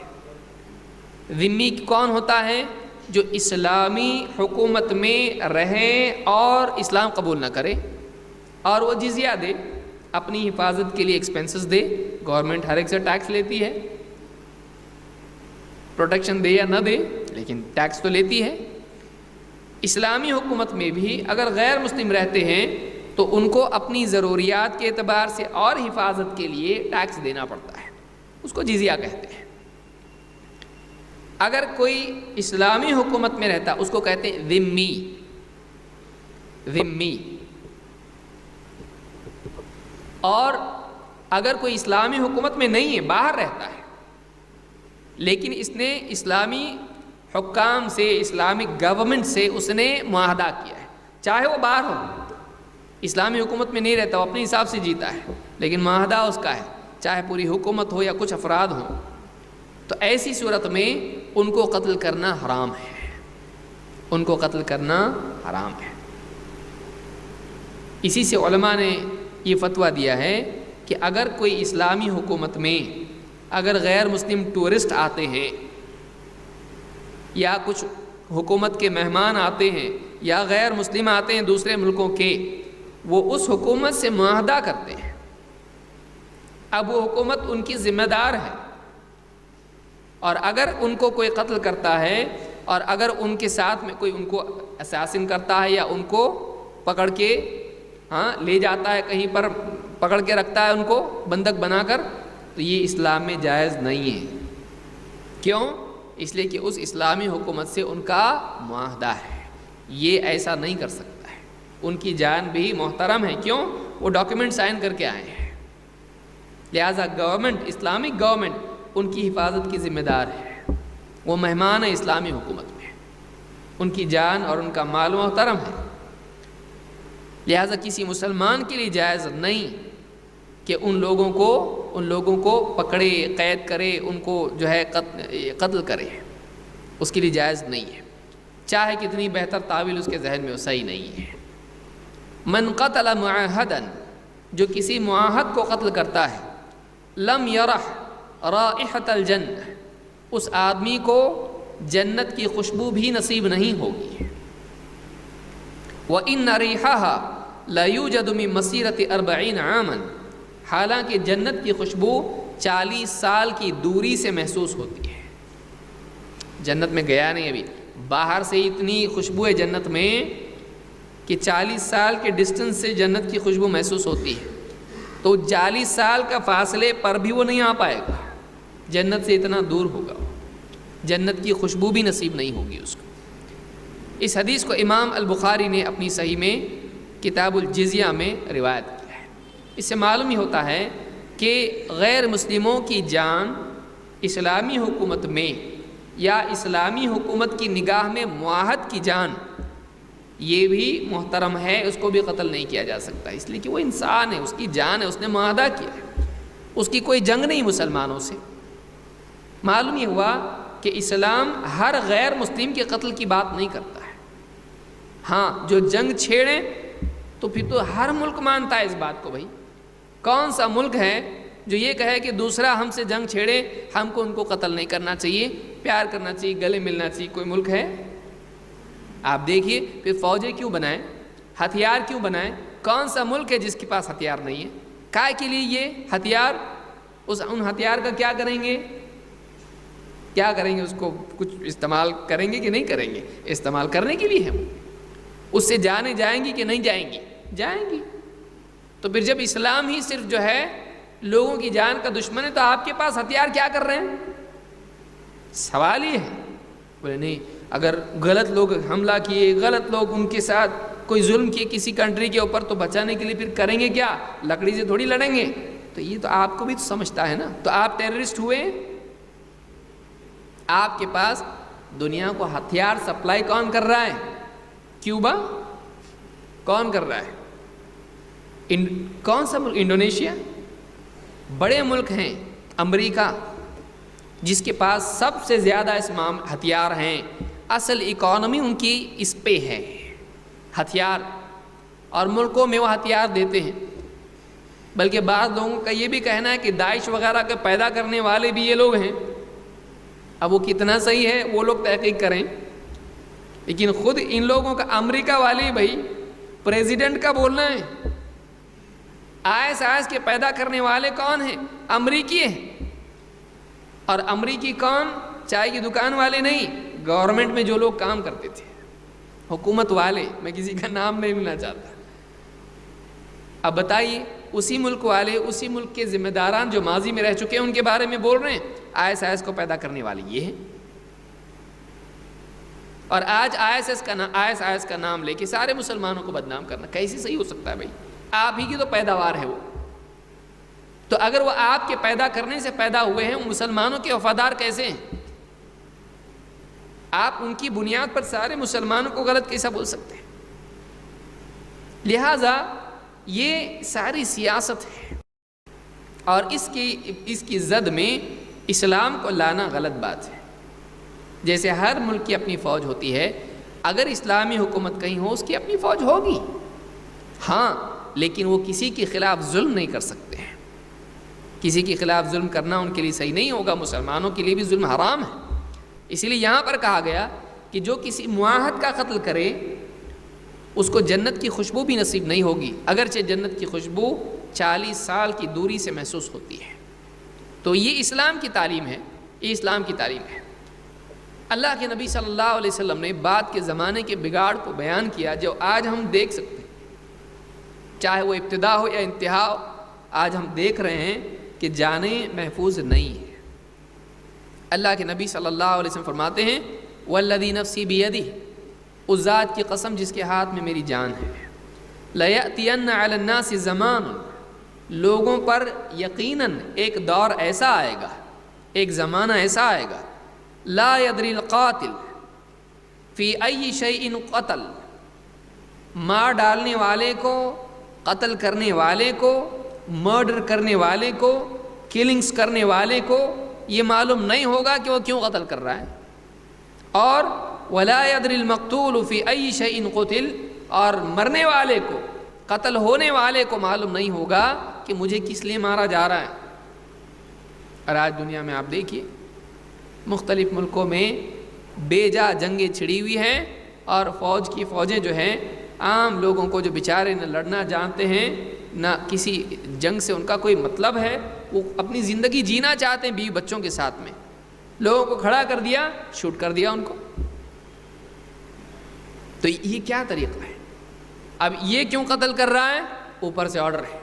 Speaker 1: ذمی کون ہوتا ہے؟ جو اسلامی حکومت میں رہے اور اسلام قبول نہ کرے، اور وہ جزیہ دے، اپنی حفاظت کے لیے ایکسپینسز دے، گورنمنٹ ہر ایک سے ٹیکس لیتی ہے، پروٹیکشن دے یا نہ دے لیکن ٹیکس تو لیتی ہے۔ اسلامی حکومت میں بھی اگر غیر مسلم رہتے ہیں تو ان کو اپنی ضروریات کے اعتبار سے اور حفاظت کے لیے ٹیکس دینا پڑتا ہے، اس کو جزیہ کہتے ہیں۔ اگر کوئی اسلامی حکومت میں رہتا اس کو کہتے ہیں ذمی، ذمی۔ اور اگر کوئی اسلامی حکومت میں نہیں ہے، باہر رہتا ہے، لیکن اس نے اسلامی حکام سے، اسلامک گورنمنٹ سے اس نے معاہدہ کیا ہے، چاہے وہ باہر ہو، اسلامی حکومت میں نہیں رہتا، وہ اپنے حساب سے جیتا ہے، لیکن معاہدہ اس کا ہے، چاہے پوری حکومت ہو یا کچھ افراد ہوں، تو ایسی صورت میں ان کو قتل کرنا حرام ہے، ان کو قتل کرنا حرام ہے۔ اسی سے علماء نے یہ فتویٰ دیا ہے کہ اگر کوئی اسلامی حکومت میں اگر غیر مسلم ٹورسٹ آتے ہیں، یا کچھ حکومت کے مہمان آتے ہیں، یا غیر مسلم آتے ہیں دوسرے ملکوں کے، وہ اس حکومت سے معاہدہ کرتے ہیں، اب وہ حکومت ان کی ذمہ دار ہے، اور اگر ان کو کوئی قتل کرتا ہے، اور اگر ان کے ساتھ میں کوئی ان کو اساسن کرتا ہے، یا ان کو پکڑ کے لے جاتا ہے کہیں پر، پکڑ کے رکھتا ہے ان کو بندک بنا کر، تو یہ اسلام میں جائز نہیں ہے۔ کیوں؟ اس لیے کہ اس اسلامی حکومت سے ان کا معاہدہ ہے، یہ ایسا نہیں کر سکتا ہے، ان کی جان بھی محترم ہے۔ کیوں؟ وہ ڈاکیومنٹ سائن کر کے آئے ہیں، لہٰذا گورنمنٹ، اسلامک گورنمنٹ ان کی حفاظت کی ذمہ دار ہے، وہ مہمان ہے اسلامی حکومت میں، ان کی جان اور ان کا مال محترم ہے، لہٰذا کسی مسلمان کے لیے جائز نہیں کہ ان لوگوں کو پکڑے، قید کرے، ان کو جو ہے قتل کرے، اس کے لیے جائز نہیں ہے، چاہے کتنی بہتر تعویل اس کے ذہن میں وہ صحیح نہیں ہے۔ من قتل معاہدا، جو کسی معاہد کو قتل کرتا ہے، لم یرح رائحۃ الجنہ، اس آدمی کو جنت کی خوشبو بھی نصیب نہیں ہوگی۔ وَإِنَّ رِيحَهَا لَيُوجَدُ مِن مَسِيرَةِ 40 عَامًا، حالانکہ جنت کی خوشبو 40 سال کی دوری سے محسوس ہوتی ہے۔ جنت میں گیا نہیں ابھی، باہر سے اتنی خوشبو ہے جنت میں کہ 40 سال کے ڈسٹنس سے جنت کی خوشبو محسوس ہوتی ہے، تو 40 سال کا فاصلے پر بھی وہ نہیں آ پائے گا، جنت سے اتنا دور ہوگا، جنت کی خوشبو بھی نصیب نہیں ہوگی اس کو۔ اس حدیث کو امام البخاری نے اپنی صحیح میں کتاب الجزیہ میں روایت کیا ہے۔ اس سے معلوم ہی ہوتا ہے کہ غیر مسلموں کی جان اسلامی حکومت میں یا اسلامی حکومت کی نگاہ میں معاہد کی جان یہ بھی محترم ہے، اس کو بھی قتل نہیں کیا جا سکتا، اس لیے کہ وہ انسان ہے، اس کی جان ہے، اس نے معاہدہ کیا ہے، اس کی کوئی جنگ نہیں مسلمانوں سے۔ معلوم یہ ہوا کہ اسلام ہر غیر مسلم کے قتل کی بات نہیں کرتا ہے، ہاں جو جنگ چھیڑیں تو پھر تو ہر ملک مانتا ہے اس بات کو۔ بھائی کون سا ملک ہے جو یہ کہے کہ دوسرا ہم سے جنگ چھیڑے ہم کو ان کو قتل نہیں کرنا چاہیے، پیار کرنا چاہیے، گلے ملنا چاہیے؟ کوئی ملک ہے؟ آپ دیکھیے پھر فوجیں کیوں بنائیں، ہتھیار کیوں بنائیں؟ کون سا ملک ہے جس کے پاس ہتھیار نہیں ہے؟ کائے کے لیے یہ ہتھیار؟ ان ہتھیار کا کیا کریں گے؟ کیا کریں گے؟ اس کو کچھ استعمال کریں گے کہ نہیں کریں گے؟ استعمال کرنے کے لیے ہے، اس سے جانیں جائیں گی کہ نہیں جائیں گی؟ جائیں گی۔ تو پھر جب اسلام ہی صرف جو ہے لوگوں کی جان کا دشمن ہے تو آپ کے پاس ہتھیار کیا کر رہے ہیں؟ سوال یہ ہے۔ بولے نہیں، اگر غلط لوگ حملہ کیے، غلط لوگ ان کے ساتھ کوئی ظلم کیے کسی کنٹری کے اوپر، تو بچانے کے لیے پھر کریں گے کیا؟ لکڑی سے تھوڑی لڑیں گے۔ تو یہ تو آپ کو بھی تو سمجھتا ہے نا، تو آپ ٹیررسٹ ہوئے۔ آپ کے پاس دنیا کو ہتھیار سپلائی کون کر رہا ہے؟ کیوبا کون کر رہا ہے؟ کون سا ملک؟ انڈونیشیا؟ بڑے ملک ہیں، امریکہ جس کے پاس سب سے زیادہ ہتھیار ہیں، اصل اکانومی ان کی اس پہ ہے ہتھیار، اور ملکوں میں وہ ہتھیار دیتے ہیں۔ بلکہ بعض لوگوں کا یہ بھی کہنا ہے کہ داعش وغیرہ کے پیدا کرنے والے بھی یہ لوگ ہیں۔ اب وہ کتنا صحیح ہے وہ لوگ تحقیق کریں، لیکن خود ان لوگوں کا امریکہ والے بھائی پریزیڈنٹ کا بولنا ہے۔ IS کے پیدا کرنے والے کون ہیں؟ امریکی ہیں۔ اور امریکی کون؟ چائے کی دکان والے نہیں، گورنمنٹ میں جو لوگ کام کرتے تھے، حکومت والے، میں کسی کا نام نہیں لینا چاہتا۔ اب بتائیے اسی ملک والے، اسی ملک کے ذمہ داران جو ماضی میں رہ چکے ہیں ان کے بارے میں بول رہے ہیں IS کو پیدا کرنے والے یہ ہیں، اور آج IS کا نام لے کے سارے مسلمانوں کو بدنام کرنا کیسے صحیح ہو سکتا ہے؟ بھائی آپ ہی کی تو پیداوار ہے وہ، تو اگر وہ آپ کے پیدا کرنے سے پیدا ہوئے ہیں، مسلمانوں کے وفادار کیسے ہیں؟ آپ ان کی بنیاد پر سارے مسلمانوں کو غلط کیسا بول سکتے ہیں؟ لہذا یہ ساری سیاست ہے، اور اس کی زد میں اسلام کو لانا غلط بات ہے۔ جیسے ہر ملک کی اپنی فوج ہوتی ہے، اگر اسلامی حکومت کہیں ہو اس کی اپنی فوج ہوگی، ہاں، لیکن وہ کسی کے خلاف ظلم نہیں کر سکتے ہیں۔ کسی کے خلاف ظلم کرنا ان کے لیے صحیح نہیں ہوگا، مسلمانوں کے لیے بھی ظلم حرام ہے۔ اسی لیے یہاں پر کہا گیا کہ جو کسی معاہد کا قتل کرے اس کو جنت کی خوشبو بھی نصیب نہیں ہوگی، اگرچہ جنت کی خوشبو 40 سال کی دوری سے محسوس ہوتی ہے۔ تو یہ اسلام کی تعلیم ہے، یہ اسلام کی تعلیم ہے۔ اللہ کے نبی صلی اللہ علیہ وسلم نے بعد کے زمانے کے بگاڑ کو بیان کیا جو آج ہم دیکھ سکتے ہیں، چاہے وہ ابتدا ہو یا انتہا ہو۔ آج ہم دیکھ رہے ہیں کہ جانیں محفوظ نہیں ہیں۔ اللہ کے نبی صلی اللہ علیہ وسلم فرماتے ہیں والذی نفسی بیدہ، اس ذات کی قسم جس کے ہاتھ میں میری جان ہے، لیأتین علی الناس زمان، لوگوں پر یقیناً ایک دور ایسا آئے گا، ایک زمانہ ایسا آئے گا، لا یدری القاتل فی ای شیء قتل، مار ڈالنے والے کو، قتل کرنے والے کو، مرڈر کرنے والے کو، کلنگز کرنے والے کو یہ معلوم نہیں ہوگا کہ وہ کیوں قتل کر رہا ہے، اور ولا یدری المقتول فی ای شیء قتل، اور مرنے والے کو، قتل ہونے والے کو معلوم نہیں ہوگا کہ مجھے کس لیے مارا جا رہا ہے۔ اور آج دنیا میں آپ دیکھیے مختلف ملکوں میں بے جا جنگیں چھڑی ہوئی ہیں، اور فوجیں جو ہیں عام لوگوں کو جو بیچارے نہ لڑنا جانتے ہیں نہ کسی جنگ سے ان کا کوئی مطلب ہے، وہ اپنی زندگی جینا چاہتے ہیں بیوی بچوں کے ساتھ میں، لوگوں کو کھڑا کر دیا، شوٹ کر دیا ان کو۔ تو یہ کیا طریقہ ہے؟ اب یہ کیوں قتل کر رہا ہے؟ اوپر سے آرڈر ہے،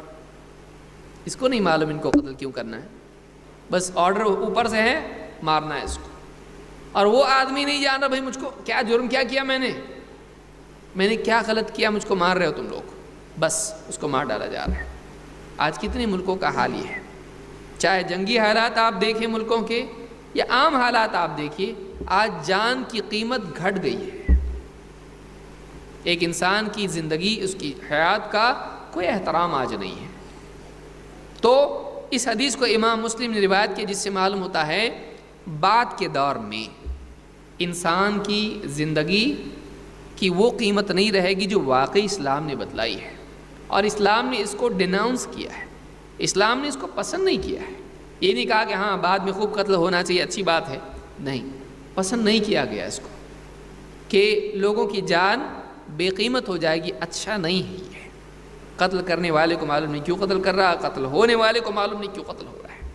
Speaker 1: اس کو نہیں معلوم ان کو قتل کیوں کرنا ہے۔ بس آرڈر اوپر سے ہے، مارنا ہے اس کو، اور وہ آدمی نہیں جان رہا بھائی مجھ کو کیا جرم کیا کیا میں نے کیا غلط کیا، مجھ کو مار رہے ہو تم لوگ، بس اس کو مار ڈالا جا رہا ہے۔ آج کتنے ملکوں کا حال یہ ہے، چاہے جنگی حالات آپ دیکھیں ملکوں کے یا عام حالات آپ دیکھیے، آج جان کی قیمت گھٹ گئی ہے۔ ایک انسان کی زندگی، اس کی حیات کا کوئی احترام آج نہیں ہے۔ تو اس حدیث کو امام مسلم نے روایت کی، جس سے معلوم ہوتا ہے بعد کے دور میں انسان کی زندگی کی وہ قیمت نہیں رہے گی جو واقعی اسلام نے بتلائی ہے، اور اسلام نے اس کو ڈیناؤنس کیا ہے، اسلام نے اس کو پسند نہیں کیا ہے۔ یہ نہیں کہا کہ ہاں بعد میں خوب قتل ہونا چاہیے، اچھی بات ہے، نہیں، پسند نہیں کیا گیا اس کو کہ لوگوں کی جان بے قیمت ہو جائے گی، اچھا نہیں ہے یہ۔ قتل کرنے والے کو معلوم نہیں کیوں قتل کر رہا، قتل ہونے والے کو معلوم نہیں کیوں قتل ہو رہا ہے۔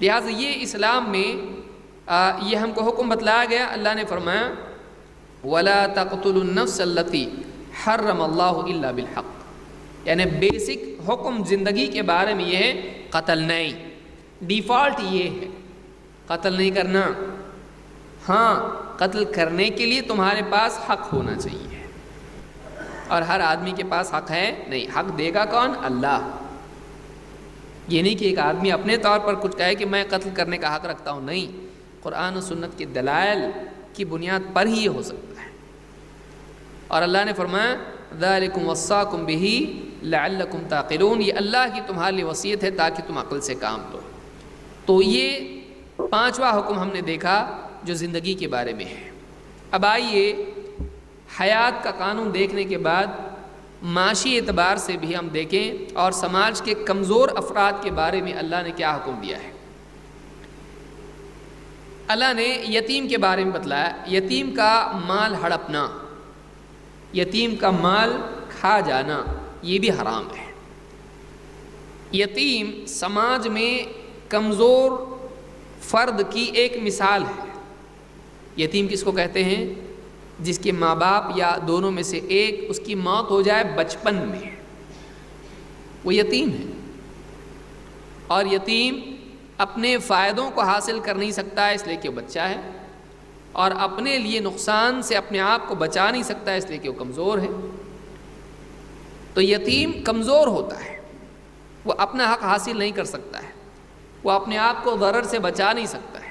Speaker 1: لہٰذا یہ اسلام میں یہ ہم کو حکم بتلایا گیا۔ اللہ نے فرمایا وَلَا تَقْتُلُوا النَّفْسَ الَّتِي حَرَّمَ اللَّهُ إِلَّا بِالْحَقِّ، یعنی بیسک حکم زندگی کے بارے میں یہ ہے، قتل نہیں، ڈیفالٹ یہ ہے قتل نہیں کرنا۔ ہاں قتل کرنے کے لیے تمہارے پاس حق ہونا چاہیے، اور ہر آدمی کے پاس حق ہے نہیں، حق دے گا کون؟ اللہ۔ یہ نہیں کہ ایک آدمی اپنے طور پر کچھ کہے کہ میں قتل کرنے کا حق رکھتا ہوں، نہیں، قرآن و سنت کے دلائل کی بنیاد پر ہی یہ ہو سکتا ہے۔ اور اللہ نے فرمایا ذَلِكُمْ وَصَّاكُمْ بِهِ لَعَلَّكُمْ تَعْقِلُونَ، یہ اللہ کی تمہارے لیے وصیت ہے تاکہ تم عقل سے کام لو۔ تو یہ پانچواں حکم ہم نے دیکھا جو زندگی کے بارے میں ہے۔ اب آئیے حیات کا قانون دیکھنے کے بعد معاشی اعتبار سے بھی ہم دیکھیں اور سماج کے کمزور افراد کے بارے میں اللہ نے کیا حکم دیا ہے۔ اللہ نے یتیم کے بارے میں بتلایا، یتیم کا مال ہڑپنا، یتیم کا مال کھا جانا، یہ بھی حرام ہے۔ یتیم سماج میں کمزور فرد کی ایک مثال ہے۔ یتیم کس کو کہتے ہیں؟ جس کے ماں باپ یا دونوں میں سے ایک اس کی موت ہو جائے بچپن میں، وہ یتیم ہے۔ اور یتیم اپنے فائدوں کو حاصل کر نہیں سکتا ہے اس لیے کہ وہ بچہ ہے، اور اپنے لیے نقصان سے اپنے آپ کو بچا نہیں سکتا ہے اس لیے کہ وہ کمزور ہے۔ تو یتیم کمزور ہوتا ہے، وہ اپنا حق حاصل نہیں کر سکتا ہے، وہ اپنے آپ کو ضرر سے بچا نہیں سکتا ہے۔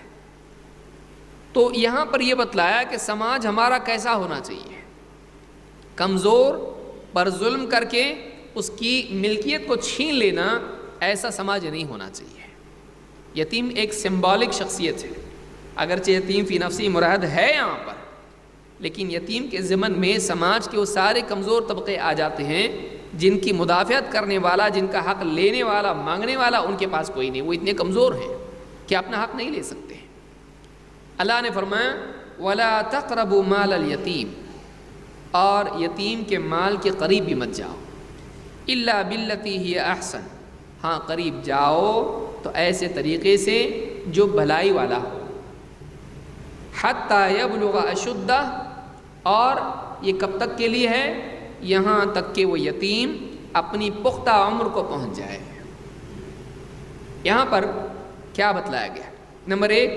Speaker 1: تو یہاں پر یہ بتلایا کہ سماج ہمارا کیسا ہونا چاہیے، کمزور پر ظلم کر کے اس کی ملکیت کو چھین لینا، ایسا سماج نہیں ہونا چاہیے۔ یتیم ایک سمبولک شخصیت ہے، اگرچہ یتیم فی نفسی مراد ہے یہاں پر، لیکن یتیم کے ضمن میں سماج کے وہ سارے کمزور طبقے آ جاتے ہیں جن کی مدافعت کرنے والا، جن کا حق لینے والا، مانگنے والا ان کے پاس کوئی نہیں، وہ اتنے کمزور ہیں کہ اپنا حق نہیں لے سکتے۔ اللہ نے فرمایا وَلَا تَقْرَبُوا مَالَ الْيَتِيمِ، اور یتیم کے مال کے قریب بھی مت جاؤ، إِلَّا بِالَّتِي هِيَ أَحْسَنُ، ہاں قریب جاؤ تو ایسے طریقے سے جو بھلائی والا ہو، حَتَّى يَبْلُغَ أَشُدَّهُ، اور یہ کب تک کے لیے ہے؟ یہاں تک کہ وہ یتیم اپنی پختہ عمر کو پہنچ جائے۔ یہاں پر کیا بتلایا گیا؟ نمبر ایک،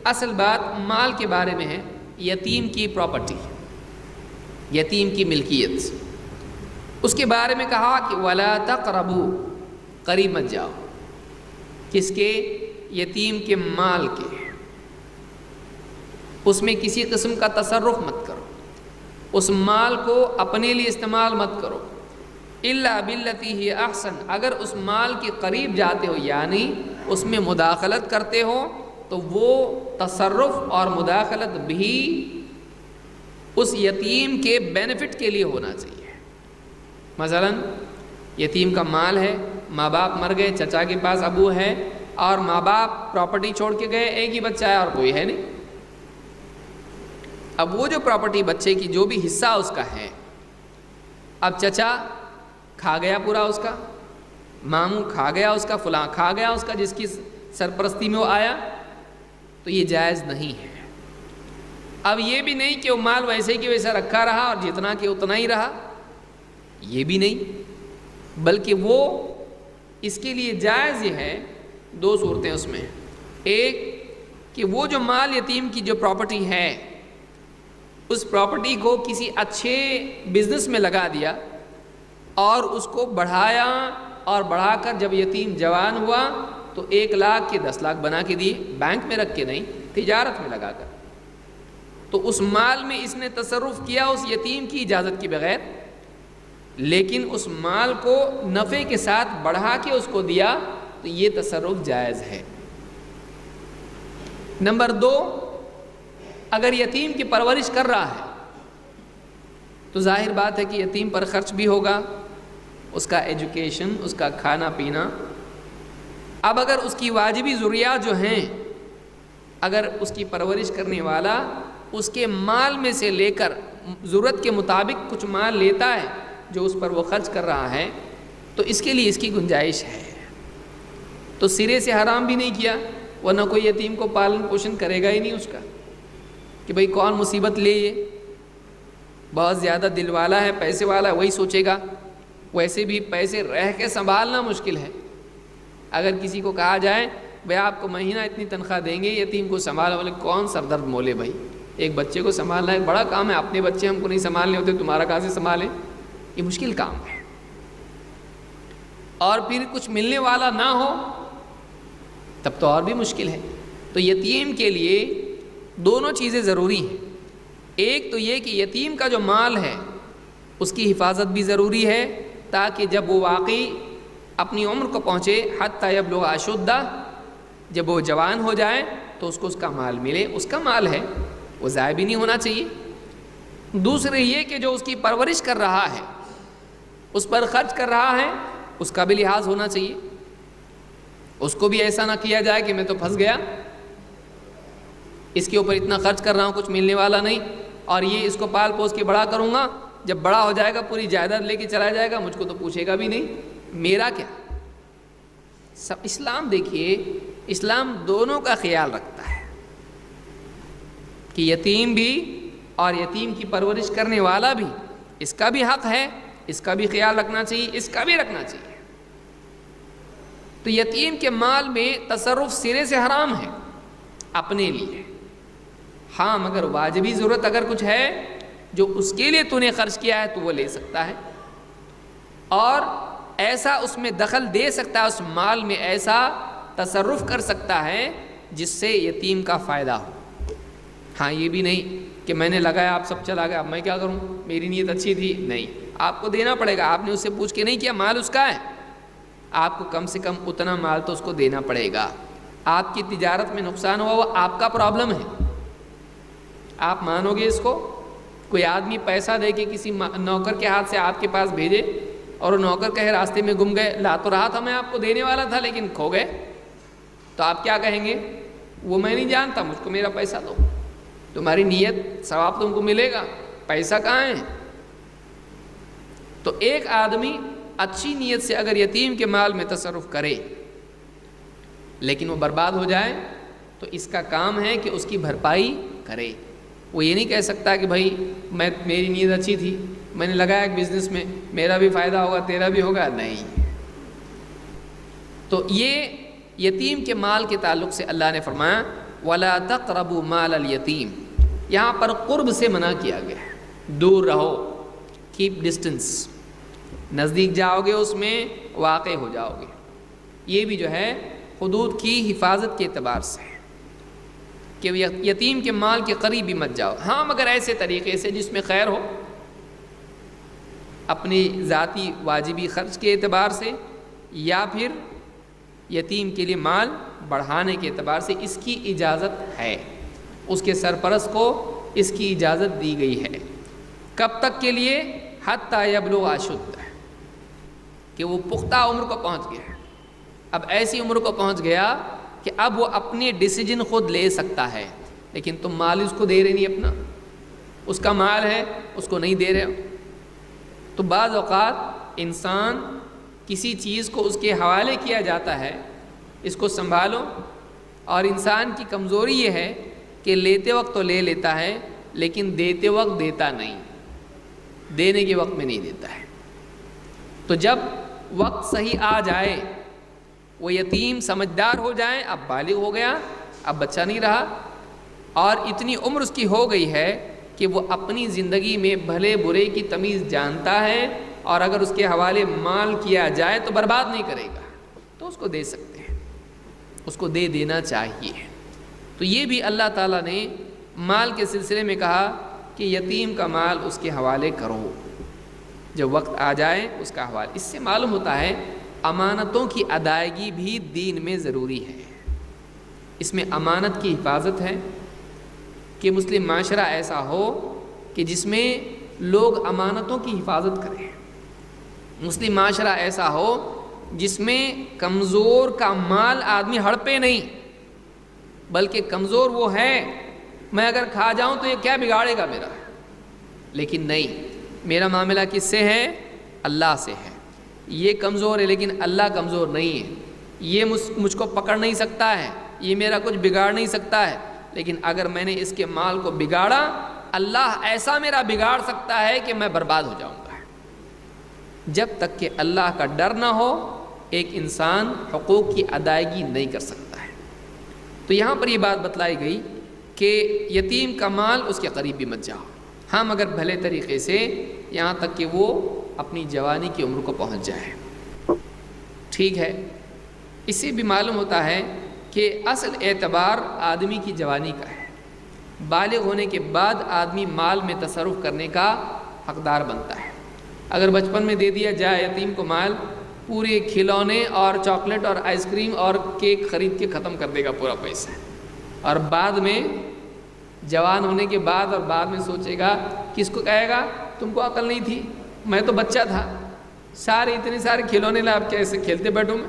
Speaker 1: اصل بات مال کے بارے میں ہے، یتیم کی پراپرٹی، یتیم کی ملکیت، اس کے بارے میں کہا کہ وَلَا تَقْرَبُوا، قریب مت جاؤ، کس کے؟ یتیم کے مال کے، اس میں کسی قسم کا تصرف مت کرو، اس مال کو اپنے لیے استعمال مت کرو، إِلَّا بِالَّتِي هِيَ أَحْسَنُ، اگر اس مال کے قریب جاتے ہو یعنی اس میں مداخلت کرتے ہو تو وہ تصرف اور مداخلت بھی اس یتیم کے بینیفٹ کے لیے ہونا چاہیے۔ مثلا یتیم کا مال ہے، ماں باپ مر گئے، چچا کے پاس ابو ہے، اور ماں باپ پراپرٹی چھوڑ کے گئے، ایک ہی بچہ ہے اور کوئی ہے نہیں۔ اب وہ جو پراپرٹی بچے کی جو بھی حصہ اس کا ہے، اب چچا کھا گیا پورا اس کا، ماموں کھا گیا اس کا، فلاں کھا گیا اس کا، جس کی سرپرستی میں وہ آیا، تو یہ جائز نہیں ہے۔ اب یہ بھی نہیں کہ وہ مال ویسے کہ ویسا رکھا رہا اور جتنا کہ اتنا ہی رہا، یہ بھی نہیں، بلکہ وہ اس کے لیے جائز یہ ہے، دو صورتیں اس میں، ایک کہ وہ جو مال یتیم کی جو پراپرٹی ہے اس پراپرٹی کو کسی اچھے بزنس میں لگا دیا اور اس کو بڑھایا، اور بڑھا کر جب یتیم جوان ہوا تو 1 لاکھ کے 10 لاکھ بنا کے دیے، بینک میں رکھ کے نہیں، تجارت میں لگا کر۔ تو اس مال میں اس نے تصرف کیا اس یتیم کی اجازت کے بغیر، لیکن اس مال کو نفع کے ساتھ بڑھا کے اس کو دیا، تو یہ تصرف جائز ہے۔ نمبر 2، اگر یتیم کی پرورش کر رہا ہے تو ظاہر بات ہے کہ یتیم پر خرچ بھی ہوگا، اس کا ایجوکیشن، اس کا کھانا پینا۔ اب اگر اس کی واجبی ضروریات جو ہیں، اگر اس کی پرورش کرنے والا اس کے مال میں سے لے کر ضرورت کے مطابق کچھ مال لیتا ہے جو اس پر وہ خرچ کر رہا ہے، تو اس کے لیے اس کی گنجائش ہے، تو سرے سے حرام بھی نہیں کیا، ورنہ کوئی یتیم کو پالن پوشن کرے گا ہی نہیں اس کا، کہ بھئی کون مصیبت لے، یہ بہت زیادہ دل والا ہے، پیسے والا ہے، وہی سوچے گا۔ ویسے بھی پیسے رہ کے سنبھالنا مشکل ہے۔ اگر کسی کو کہا جائے بھئی آپ کو مہینہ اتنی تنخواہ دیں گے، یتیم کو سنبھالو، بولے کون سردرد مولے بھائی، ایک بچے کو سنبھالنا ایک بڑا کام ہے، اپنے بچے ہم کو نہیں سنبھالنے ہوتے، تمہارا کہاں سے سنبھالیں، یہ مشکل کام ہے۔ اور پھر کچھ ملنے والا نہ ہو تب تو اور بھی مشکل ہے۔ تو یتیم کے لیے دونوں چیزیں ضروری ہیں۔ ایک تو یہ کہ یتیم کا جو مال ہے اس کی حفاظت بھی ضروری ہے، تاکہ جب وہ واقعی اپنی عمر کو پہنچے، حتی یبلغ اشدہ، جب وہ جوان ہو جائے تو اس کو اس کا مال ملے، اس کا مال ہے، وہ ضائع بھی نہیں ہونا چاہیے۔ دوسرے یہ کہ جو اس کی پرورش کر رہا ہے، اس پر خرچ کر رہا ہے، اس کا بھی لحاظ ہونا چاہیے۔ اس کو بھی ایسا نہ کیا جائے کہ میں تو پھنس گیا، اس کے اوپر اتنا خرچ کر رہا ہوں، کچھ ملنے والا نہیں، اور یہ اس کو پال پوس کے بڑا کروں گا، جب بڑا ہو جائے گا پوری جائیداد لے کے چلا جائے گا، مجھ کو تو پوچھے گا بھی نہیں میرا کیا۔ سب اسلام دیکھیے، اسلام دونوں کا خیال رکھتا ہے کہ یتیم بھی اور یتیم کی پرورش کرنے والا بھی، اس کا بھی حق ہے، اس کا بھی خیال رکھنا چاہیے، اس کا بھی رکھنا چاہیے۔ تو یتیم کے مال میں تصرف سرے سے حرام ہے اپنے لیے، ہاں مگر واجبی ضرورت اگر کچھ ہے جو اس کے لیے تو نے خرچ کیا ہے تو وہ لے سکتا ہے، اور ایسا اس میں دخل دے سکتا ہے، اس مال میں ایسا تصرف کر سکتا ہے جس سے یتیم کا فائدہ ہو۔ ہاں یہ بھی نہیں کہ میں نے لگایا آپ سب چلا گیا، اب میں کیا کروں، میری نیت اچھی تھی، نہیں، آپ کو دینا پڑے گا۔ آپ نے اس سے پوچھ کے نہیں کیا، مال اس کا ہے، آپ کو کم سے کم اتنا مال تو اس کو دینا پڑے گا۔ آپ کی تجارت میں نقصان ہوا وہ آپ کا پرابلم ہے، آپ مانو گے اس کو؟ کوئی آدمی پیسہ دے کے کسی نوکر کے ہاتھ سے آپ کے پاس بھیجے اور وہ نوکر کہے راستے میں گم گئے، لا تو رہا تھا میں آپ کو دینے والا تھا لیکن کھو گئے، تو آپ کیا کہیں گے؟ وہ میں نہیں جانتا، مجھ کو میرا پیسہ دو۔ تمہاری نیت ثواب تم کو ملے گا، پیسہ کہاں ہے؟ تو ایک آدمی اچھی نیت سے اگر یتیم کے مال میں تصرف کرے لیکن وہ برباد ہو جائے تو اس کا کام ہے کہ اس کی بھرپائی کرے۔ وہ یہ نہیں کہہ سکتا کہ بھائی میری نیت اچھی تھی، میں نے لگایا ایک بزنس میں، میرا بھی فائدہ ہوگا تیرا بھی ہوگا، نہیں۔ تو یہ یتیم کے مال کے تعلق سے اللہ نے فرمایا وَلَا تَقْرَبُوا مَالَ الْيَتِيمِ، یہاں پر قرب سے منع کیا گیا ہے، دور رہو، کیپ ڈسٹنس، نزدیک جاؤ گے اس میں واقع ہو جاؤ گے۔ یہ بھی جو ہے حدود کی حفاظت کے اعتبار سے ہے کہ یتیم کے مال کے قریب بھی مت جاؤ، ہاں مگر ایسے طریقے سے جس میں خیر ہو، اپنی ذاتی واجبی خرچ کے اعتبار سے یا پھر یتیم کے لیے مال بڑھانے کے اعتبار سے اس کی اجازت ہے، اس کے سرپرست کو اس کی اجازت دی گئی ہے۔ کب تک کے لیے؟ حتی یبلغ اشدہ، کہ وہ پختہ عمر کو پہنچ گیا ہے، اب ایسی عمر کو پہنچ گیا کہ اب وہ اپنے ڈیسیجن خود لے سکتا ہے، لیکن تم مال اس کو دے رہے نہیں، اپنا اس کا مال ہے اس کو نہیں دے رہے ہو۔ تو بعض اوقات انسان کسی چیز کو اس کے حوالے کیا جاتا ہے، اس کو سنبھالو، اور انسان کی کمزوری یہ ہے کہ لیتے وقت تو لے لیتا ہے لیکن دیتے وقت دیتا نہیں، دینے کے وقت میں نہیں دیتا ہے۔ تو جب وقت صحیح آ جائے، وہ یتیم سمجھدار ہو جائے، اب بالغ ہو گیا، اب بچہ نہیں رہا، اور اتنی عمر اس کی ہو گئی ہے کہ وہ اپنی زندگی میں بھلے برے کی تمیز جانتا ہے، اور اگر اس کے حوالے مال کیا جائے تو برباد نہیں کرے گا، تو اس کو دے سکتے ہیں، اس کو دے دینا چاہیے۔ تو یہ بھی اللہ تعالیٰ نے مال کے سلسلے میں کہا کہ یتیم کا مال اس کے حوالے کرو، جب وقت آ جائے اس کا حوالہ۔ اس سے معلوم ہوتا ہے امانتوں کی ادائیگی بھی دین میں ضروری ہے، اس میں امانت کی حفاظت ہے کہ مسلم معاشرہ ایسا ہو کہ جس میں لوگ امانتوں کی حفاظت کریں، مسلم معاشرہ ایسا ہو جس میں کمزور کا مال آدمی ہڑپے نہیں، بلکہ کمزور وہ ہے، میں اگر کھا جاؤں تو یہ کیا بگاڑے گا میرا، لیکن نہیں، میرا معاملہ کس سے ہے؟ اللہ سے ہے۔ یہ کمزور ہے لیکن اللہ کمزور نہیں ہے، یہ مجھ کو پکڑ نہیں سکتا ہے، یہ میرا کچھ بگاڑ نہیں سکتا ہے، لیکن اگر میں نے اس کے مال کو بگاڑا، اللہ ایسا میرا بگاڑ سکتا ہے کہ میں برباد ہو جاؤں گا۔ جب تک کہ اللہ کا ڈر نہ ہو، ایک انسان حقوق کی ادائیگی نہیں کر سکتا ہے۔ تو یہاں پر یہ بات بتلائی گئی کہ یتیم کا مال اس کے قریب بھی مت جاؤ، ہاں مگر بھلے طریقے سے، یہاں تک کہ وہ اپنی جوانی کی عمر کو پہنچ جائے، ٹھیک ہے۔ اس سے بھی معلوم ہوتا ہے کہ اصل اعتبار آدمی کی جوانی کا ہے، بالغ ہونے کے بعد آدمی مال میں تصرف کرنے کا حقدار بنتا ہے۔ اگر بچپن میں دے دیا جائے یتیم کو مال، پورے کھلونے اور چاکلیٹ اور آئس کریم اور کیک خرید کے ختم کر دے گا پورا پیسہ، اور بعد میں جوان ہونے کے بعد اور بعد میں سوچے گا، کس کو کہے گا تم کو عقل نہیں تھی، میں تو بچہ تھا، اتنے سارے کھلونے لا، اب کیسے کھیلتے بیٹھوں میں،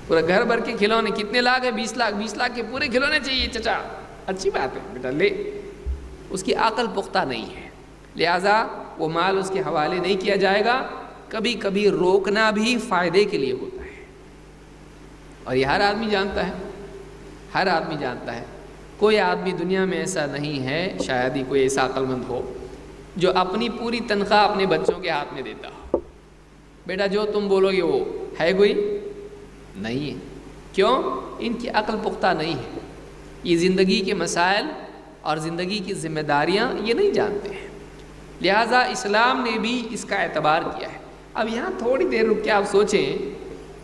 Speaker 1: پورا گھر بھر کے کھلونے، کتنے لاکھ ہے؟ 20 لاکھ، 20 لاکھ کے پورے کھلونے چاہیے چچا، اچھی بات ہے بیٹا لے، اس کی عقل پختہ نہیں ہے، لہٰذا وہ مال اس کے حوالے نہیں کیا جائے گا۔ کبھی کبھی روکنا بھی فائدے کے لیے ہوتا ہے، اور یہ ہر آدمی جانتا ہے، ہر آدمی جانتا ہے۔ کوئی آدمی دنیا میں ایسا نہیں ہے، شاید ہی کوئی ایسا عقل مند ہو جو اپنی پوری تنخواہ اپنے بچوں کے ہاتھ میں دیتا ہو، بیٹا جو تم بولو گے وہ ہے، کوئی نہیں ہے۔ کیوں؟ ان کی عقل پختہ نہیں ہے، یہ زندگی کے مسائل اور زندگی کی ذمہ داریاں یہ نہیں جانتے ہیں، لہٰذا اسلام نے بھی اس کا اعتبار کیا ہے۔ اب یہاں تھوڑی دیر رک کے آپ سوچیں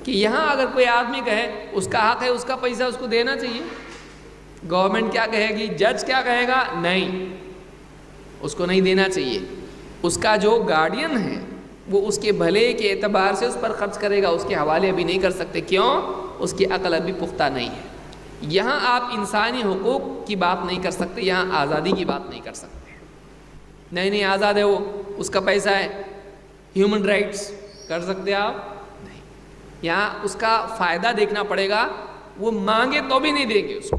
Speaker 1: کہ یہاں اگر کوئی آدمی کہے اس کا حق ہے، اس کا پیسہ اس کو دینا چاہیے، گورنمنٹ کیا کہے گی، جج کیا کہے گا؟ نہیں، اس کو نہیں دینا چاہیے۔ اس کا جو گارڈین ہے وہ اس کے بھلے کے اعتبار سے اس پر خرچ کرے گا، اس کے حوالے ابھی نہیں کر سکتے، کیوں؟ اس کی عقل ابھی پختہ نہیں ہے۔ یہاں آپ انسانی حقوق کی بات نہیں کر سکتے، یہاں آزادی کی بات نہیں کر سکتے۔ نہیں آزاد ہے وہ، اس کا پیسہ ہے، ہیومن رائٹس کر سکتے آپ؟ نہیں، یہاں اس کا فائدہ دیکھنا پڑے گا، وہ مانگے تو بھی نہیں دیں گے، اس کو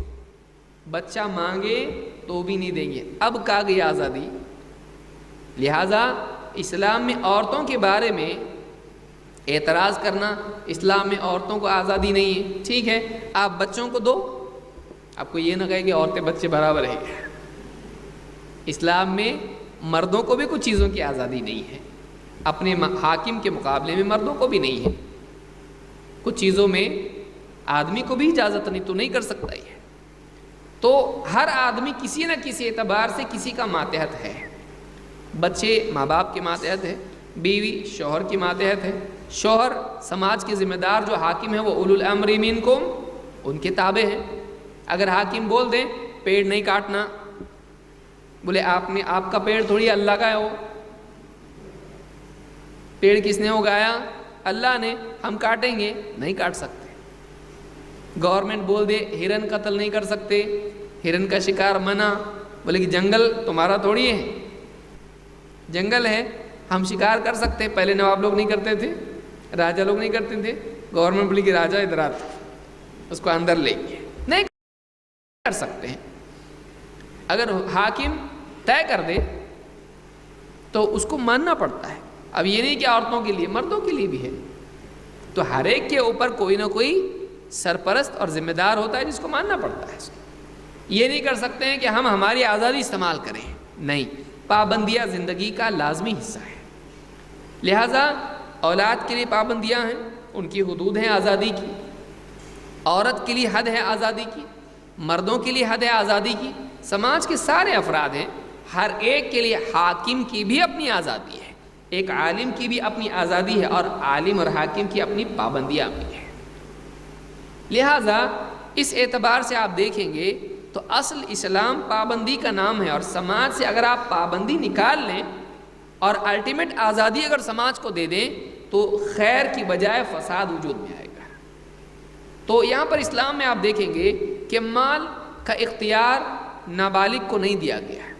Speaker 1: بچہ مانگے تو بھی نہیں دیں گے۔ اب کہا گئی آزادی، لہٰذا اسلام میں عورتوں کے بارے میں اعتراض کرنا، اسلام میں عورتوں کو آزادی نہیں ہے، ٹھیک ہے، آپ بچوں کو دو، آپ کو یہ نہ کہے کہ عورتیں بچے برابر ہیں۔ اسلام میں مردوں کو بھی کچھ چیزوں کی آزادی نہیں ہے، اپنے حاکم کے مقابلے میں مردوں کو بھی نہیں ہے، کچھ چیزوں میں آدمی کو بھی اجازت نہیں، تو نہیں کر سکتا یہ۔ تو ہر آدمی کسی نہ کسی اعتبار سے کسی کا ماتحت ہے، بچے ماں باپ کے ماتحت ہے، بیوی شوہر کی ماتحت ہے، شوہر سماج کے ذمہ دار جو حاکم ہیں وہ اولو الامر منکم، ان کے تابع ہیں۔ اگر حاکم بول دیں پیڑ نہیں کاٹنا، بولے آپ کا پیڑ تھوڑی اللہ کا ہے، وہ پیڑ کس نے اگایا؟ اللہ نے، ہم کاٹیں گے؟ نہیں کاٹ سکتے۔ گورنمنٹ بول دے ہرن قتل نہیں کر سکتے، ہرن کا شکار منع، بولے کہ جنگل تمہارا تھوڑی ہے، جنگل ہے، ہم شکار کر سکتے، پہلے نواب لوگ نہیں کرتے تھے، راجہ لوگ نہیں کرتے تھے، گورنمنٹ بولی کہ راجہ ادھر آتا، اس کو اندر لے گئے، نہیں کر سکتے ہیں۔ اگر حاکم طے کر دے تو اس کو ماننا پڑتا ہے۔ اب یہ نہیں کہ عورتوں کے لیے، مردوں کے لیے بھی ہے، تو ہر ایک کے اوپر کوئی نہ کوئی سرپرست اور ذمہ دار ہوتا ہے جس کو ماننا پڑتا ہے۔ یہ نہیں کر سکتے ہیں کہ ہم ہماری آزادی استعمال کریں، نہیں، پابندیاں زندگی کا لازمی حصہ ہے۔ لہٰذا اولاد کے لیے پابندیاں ہیں، ان کی حدود ہیں آزادی کی، عورت کے لیے حد ہے آزادی کی، مردوں کے لیے حد ہے آزادی کی، سماج کے سارے افراد ہیں، ہر ایک کے لیے حاکم کی بھی اپنی آزادی ہے، ایک عالم کی بھی اپنی آزادی ہے، اور عالم اور حاکم کی اپنی پابندیاں بھی ہیں۔ لہٰذا اس اعتبار سے آپ دیکھیں گے تو اصل اسلام پابندی کا نام ہے، اور سماج سے اگر آپ پابندی نکال لیں اور الٹیمیٹ آزادی اگر سماج کو دے دیں تو خیر کی بجائے فساد وجود میں آئے گا۔ تو یہاں پر اسلام میں آپ دیکھیں گے کہ مال کا اختیار نابالغ کو نہیں دیا گیا ہے،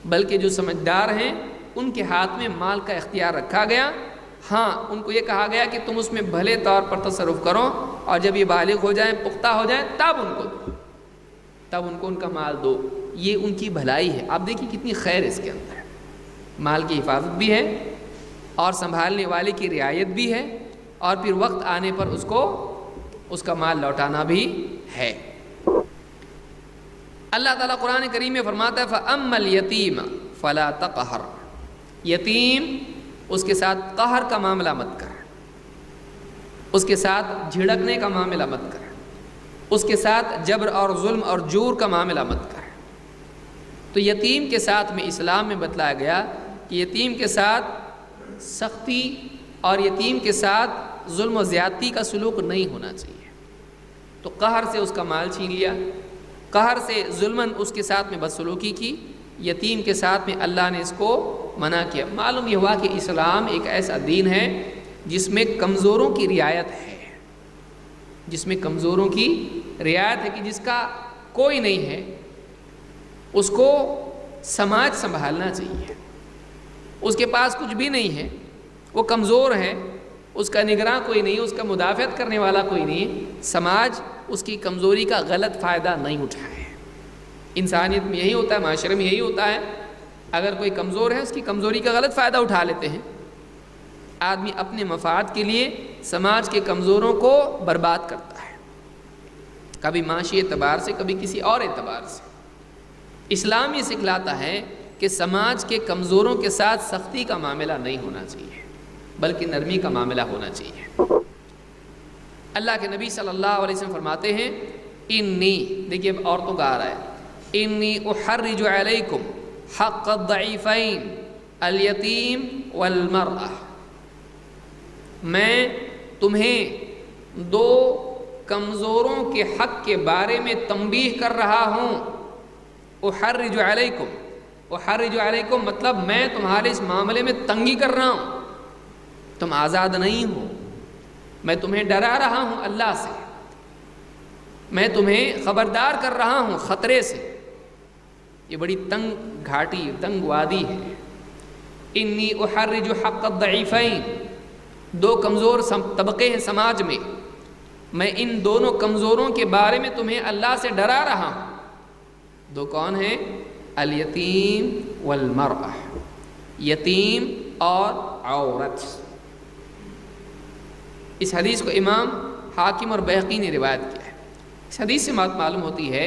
Speaker 1: بلکہ جو سمجھدار ہیں ان کے ہاتھ میں مال کا اختیار رکھا گیا۔ ہاں، ان کو یہ کہا گیا کہ تم اس میں بھلے طور پر تصرف کرو، اور جب یہ بالغ ہو جائیں، پختہ ہو جائیں، تب ان کو دو، تب ان کو ان کا مال دو، یہ ان کی بھلائی ہے۔ آپ دیکھیں کتنی خیر اس کے اندر ہے، مال کی حفاظت بھی ہے اور سنبھالنے والے کی رعایت بھی ہے، اور پھر وقت آنے پر اس کو اس کا مال لوٹانا بھی ہے۔ اللہ تعالیٰ قرآن کریم میں فرماتا ہے فَأَمَّا الْيَتِيمَ فَلَا تَقْهَرْ، یتیم اس کے ساتھ قہر کا معاملہ مت کر، اس کے ساتھ جھڑکنے کا معاملہ مت کر، اس کے ساتھ جبر اور ظلم اور جور کا معاملہ مت کر۔ تو یتیم کے ساتھ میں اسلام میں بتلایا گیا کہ یتیم کے ساتھ سختی اور یتیم کے ساتھ ظلم و زیادتی کا سلوک نہیں ہونا چاہیے۔ تو قہر سے اس کا مال چھین لیا، قہر سے ظلماً اس کے ساتھ میں بدسلوکی کی، یتیم کے ساتھ میں اللہ نے اس کو منع کیا۔ معلوم یہ ہوا کہ اسلام ایک ایسا دین ہے جس میں کمزوروں کی رعایت ہے، جس میں کمزوروں کی رعایت ہے، کہ جس کا کوئی نہیں ہے اس کو سماج سنبھالنا چاہیے۔ اس کے پاس کچھ بھی نہیں ہے، وہ کمزور ہے، اس کا نگراں کوئی نہیں، اس کا مدافعت کرنے والا کوئی نہیں، سماج اس کی کمزوری کا غلط فائدہ نہیں اٹھائے۔ انسانیت میں یہی ہوتا ہے، معاشرے میں یہی ہوتا ہے، اگر کوئی کمزور ہے اس کی کمزوری کا غلط فائدہ اٹھا لیتے ہیں۔ آدمی اپنے مفاد کے لیے سماج کے کمزوروں کو برباد کرتا ہے، کبھی معاشی اعتبار سے، کبھی کسی اور اعتبار سے۔ اسلام یہ سکھلاتا ہے کہ سماج کے کمزوروں کے ساتھ سختی کا معاملہ نہیں ہونا چاہیے، بلکہ نرمی کا معاملہ ہونا چاہیے۔ اللہ کے نبی صلی اللہ علیہ وسلم فرماتے ہیں انی، دیکھیے اب عورتوں کا آ رہا ہے، انی احرج علیکم حق الضعیفین الیتیم والمرأة، میں تمہیں دو کمزوروں کے حق کے بارے میں تنبیہ کر رہا ہوں۔ احرج علیکم، احرج علیکم مطلب میں تمہارے اس معاملے میں تنگی کر رہا ہوں، تم آزاد نہیں ہو، میں تمہیں ڈرا رہا ہوں اللہ سے، میں تمہیں خبردار کر رہا ہوں خطرے سے۔ یہ بڑی تنگ گھاٹی، تنگ وادی ہے۔ انی احرج حق الضعیفین، دو کمزور طبقے ہیں سماج میں، میں ان دونوں کمزوروں کے بارے میں تمہیں اللہ سے ڈرا رہا ہوں۔ دو کون ہیں؟ الیتیم والمرأة، یتیم اور عورت۔ اس حدیث کو امام حاکم اور بیہقی نے روایت کیا ہے۔ اس حدیث سے بات معلوم ہوتی ہے